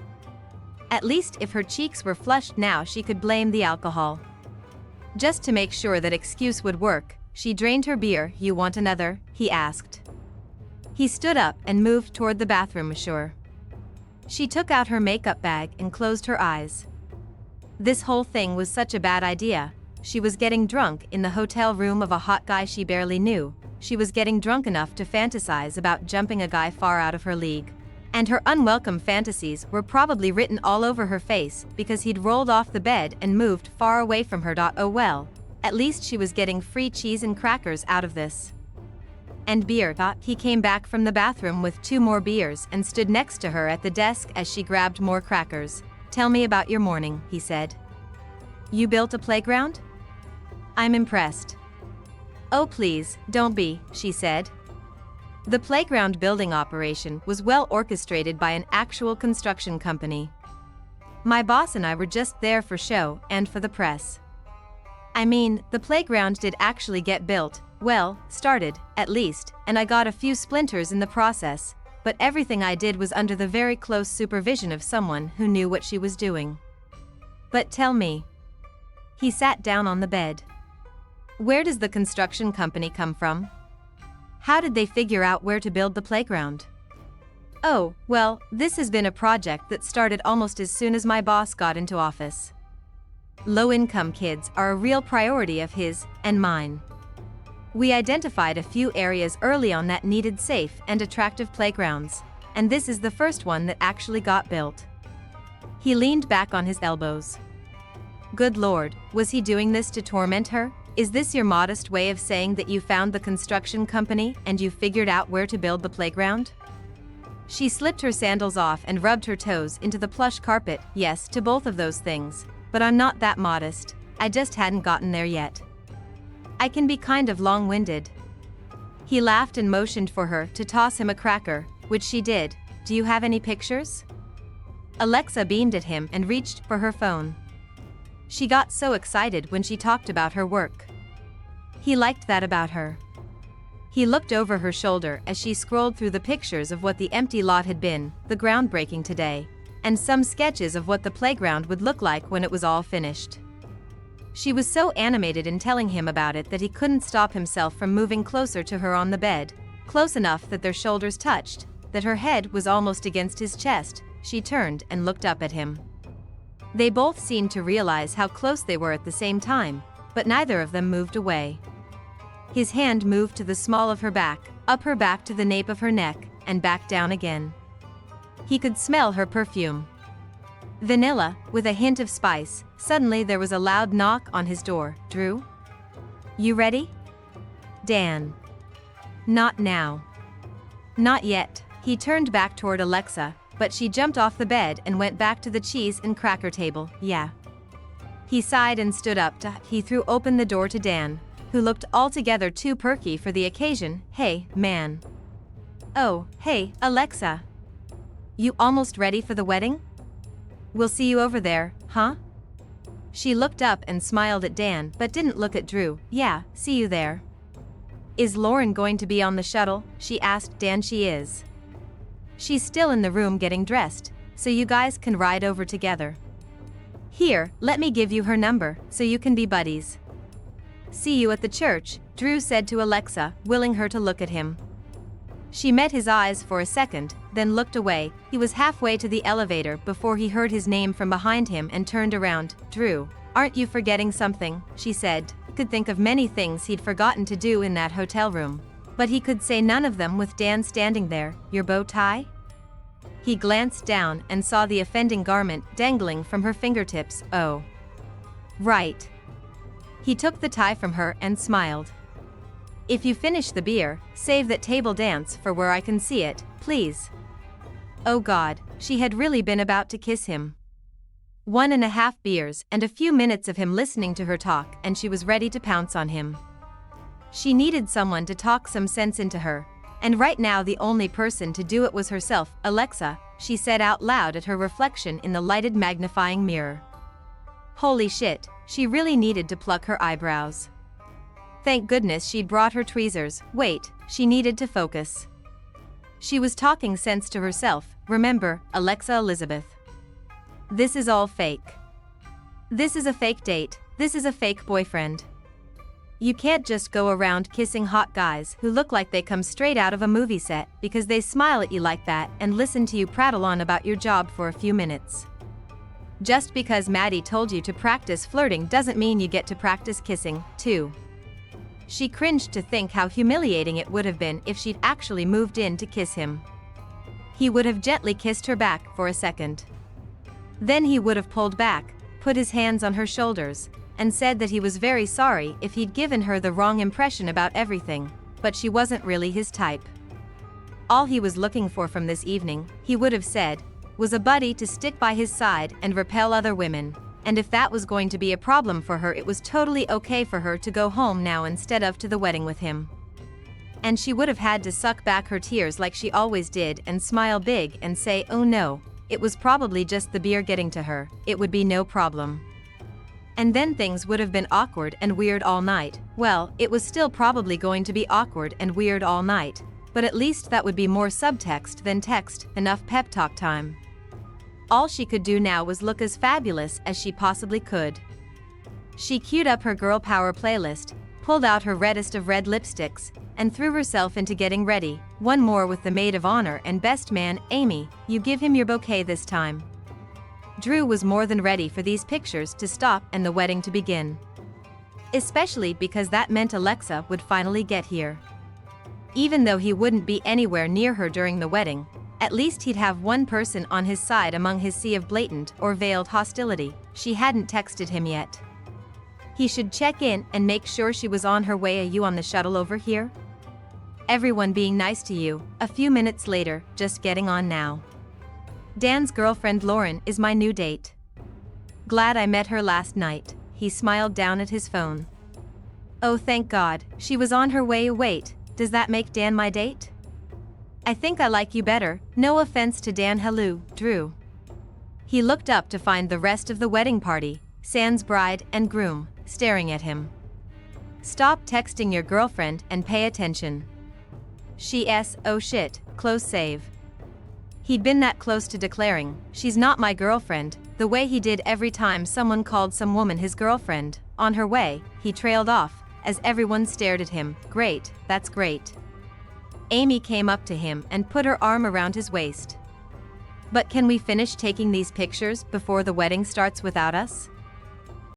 [SPEAKER 1] At least if her cheeks were flushed now she could blame the alcohol. Just to make sure that excuse would work, she drained her beer. You want another? He asked. He stood up and moved toward the bathroom. Sure. She took out her makeup bag and closed her eyes. This whole thing was such a bad idea. She was getting drunk in the hotel room of a hot guy she barely knew. She was getting drunk enough to fantasize about jumping a guy far out of her league. And her unwelcome fantasies were probably written all over her face because he'd rolled off the bed and moved far away from her. Oh well, at least she was getting free cheese and crackers out of this. And beer. He came back from the bathroom with 2 more beers and stood next to her at the desk as she grabbed more crackers. Tell me about your morning, he said. You built a playground? I'm impressed. Oh please, don't be, she said. The playground building operation was well orchestrated by an actual construction company. My boss and I were just there for show and for the press. I mean, the playground did actually get built, well, started, at least, and I got a few splinters in the process, but everything I did was under the very close supervision of someone who knew what she was doing. But tell me. He sat down on the bed. Where does the construction company come from? How did they figure out where to build the playground? Oh, well, this has been a project that started almost as soon as my boss got into office. Low-income kids are a real priority of his and mine. We identified a few areas early on that needed safe and attractive playgrounds, and this is the first one that actually got built. He leaned back on his elbows. Good Lord, was he doing this to torment her? Is this your modest way of saying that you found the construction company and you figured out where to build the playground? She slipped her sandals off and rubbed her toes into the plush carpet. Yes, to both of those things, but I'm not that modest. I just hadn't gotten there yet. I can be kind of long-winded. He laughed and motioned for her to toss him a cracker, which she did. Do you have any pictures? Alexa beamed at him and reached for her phone. She got so excited when she talked about her work. He liked that about her. He looked over her shoulder as she scrolled through the pictures of what the empty lot had been, the groundbreaking today, and some sketches of what the playground would look like when it was all finished. She was so animated in telling him about it that he couldn't stop himself from moving closer to her on the bed, close enough that their shoulders touched, that her head was almost against his chest. She turned and looked up at him. They both seemed to realize how close they were at the same time, but neither of them moved away. His hand moved to the small of her back, up her back to the nape of her neck, and back down again. He could smell her perfume. Vanilla, with a hint of spice. Suddenly there was a loud knock on his door. Drew? You ready? Dan. Not now. Not yet. He turned back toward Alexa. but she jumped off the bed and went back to the cheese and cracker table. Yeah. He sighed and stood up. He threw open the door to Dan, who looked altogether too perky for the occasion. Hey, man. Oh, hey, Alexa. You almost ready for the wedding? We'll see you over there, huh? She looked up and smiled at Dan but didn't look at Drew. Yeah, see you there. Is Lauren going to be on the shuttle? She asked Dan. She is. She's still in the room getting dressed, so you guys can ride over together. Here, let me give you her number, so you can be buddies. See you at the church, Drew said to Alexa, willing her to look at him. She met his eyes for a second, then looked away. He was halfway to the elevator before he heard his name from behind him and turned around. Drew, aren't you forgetting something? She said. He could think of many things he'd forgotten to do in that hotel room, but he could say none of them with Dan standing there. Your bow tie? He glanced down and saw the offending garment dangling from her fingertips. Oh. Right. He took the tie from her and smiled. If you finish the beer, save that table dance for where I can see it, please. Oh God, she had really been about to kiss him. 1.5 beers and a few minutes of him listening to her talk and she was ready to pounce on him. She needed someone to talk some sense into her, and right now the only person to do it was herself. Alexa, she said out loud at her reflection in the lighted magnifying mirror. Holy shit, she really needed to pluck her eyebrows. Thank goodness she'd brought her tweezers. Wait, she needed to focus. She was talking sense to herself. Remember, Alexa Elizabeth. This is all fake. This is a fake date. This is a fake boyfriend. You can't just go around kissing hot guys who look like they come straight out of a movie set because they smile at you like that and listen to you prattle on about your job for a few minutes. Just because Maddie told you to practice flirting doesn't mean you get to practice kissing, too. She cringed to think how humiliating it would have been if she'd actually moved in to kiss him. He would have gently kissed her back for a second. Then he would have pulled back, put his hands on her shoulders, and said that he was very sorry if he'd given her the wrong impression about everything, but she wasn't really his type. All he was looking for from this evening, he would have said, was a buddy to stick by his side and repel other women. And if that was going to be a problem for her, it was totally okay for her to go home now instead of to the wedding with him. And she would have had to suck back her tears like she always did and smile big and say, oh no, it was probably just the beer getting to her, it would be no problem. And then things would have been awkward and weird all night. Well, it was still probably going to be awkward and weird all night, but at least that would be more subtext than text. Enough pep talk time. All she could do now was look as fabulous as she possibly could. She queued up her girl power playlist, pulled out her reddest of red lipsticks, and threw herself into getting ready. One more with the maid of honor and best man. Amy, you give him your bouquet this time. Drew was more than ready for these pictures to stop and the wedding to begin. Especially because that meant Alexa would finally get here. Even though he wouldn't be anywhere near her during the wedding, at least he'd have one person on his side among his sea of blatant or veiled hostility. She hadn't texted him yet. He should check in and make sure she was on her way. Are you on the shuttle over here? Everyone being nice to you. A few minutes later, just getting on now. Dan's girlfriend Lauren is my new date. Glad I met her last night. He smiled down at his phone. Oh thank God, she was on her way. Wait, does that make Dan my date? I think I like you better, no offense to Dan. Hello, Drew. He looked up to find the rest of the wedding party, sans bride and groom, staring at him. Stop texting your girlfriend and pay attention. Oh shit, close save. He'd been that close to declaring, she's not my girlfriend, the way he did every time someone called some woman his girlfriend. On her way, he trailed off, as everyone stared at him. Great, that's great. Amy came up to him and put her arm around his waist. But can we finish taking these pictures before the wedding starts without us?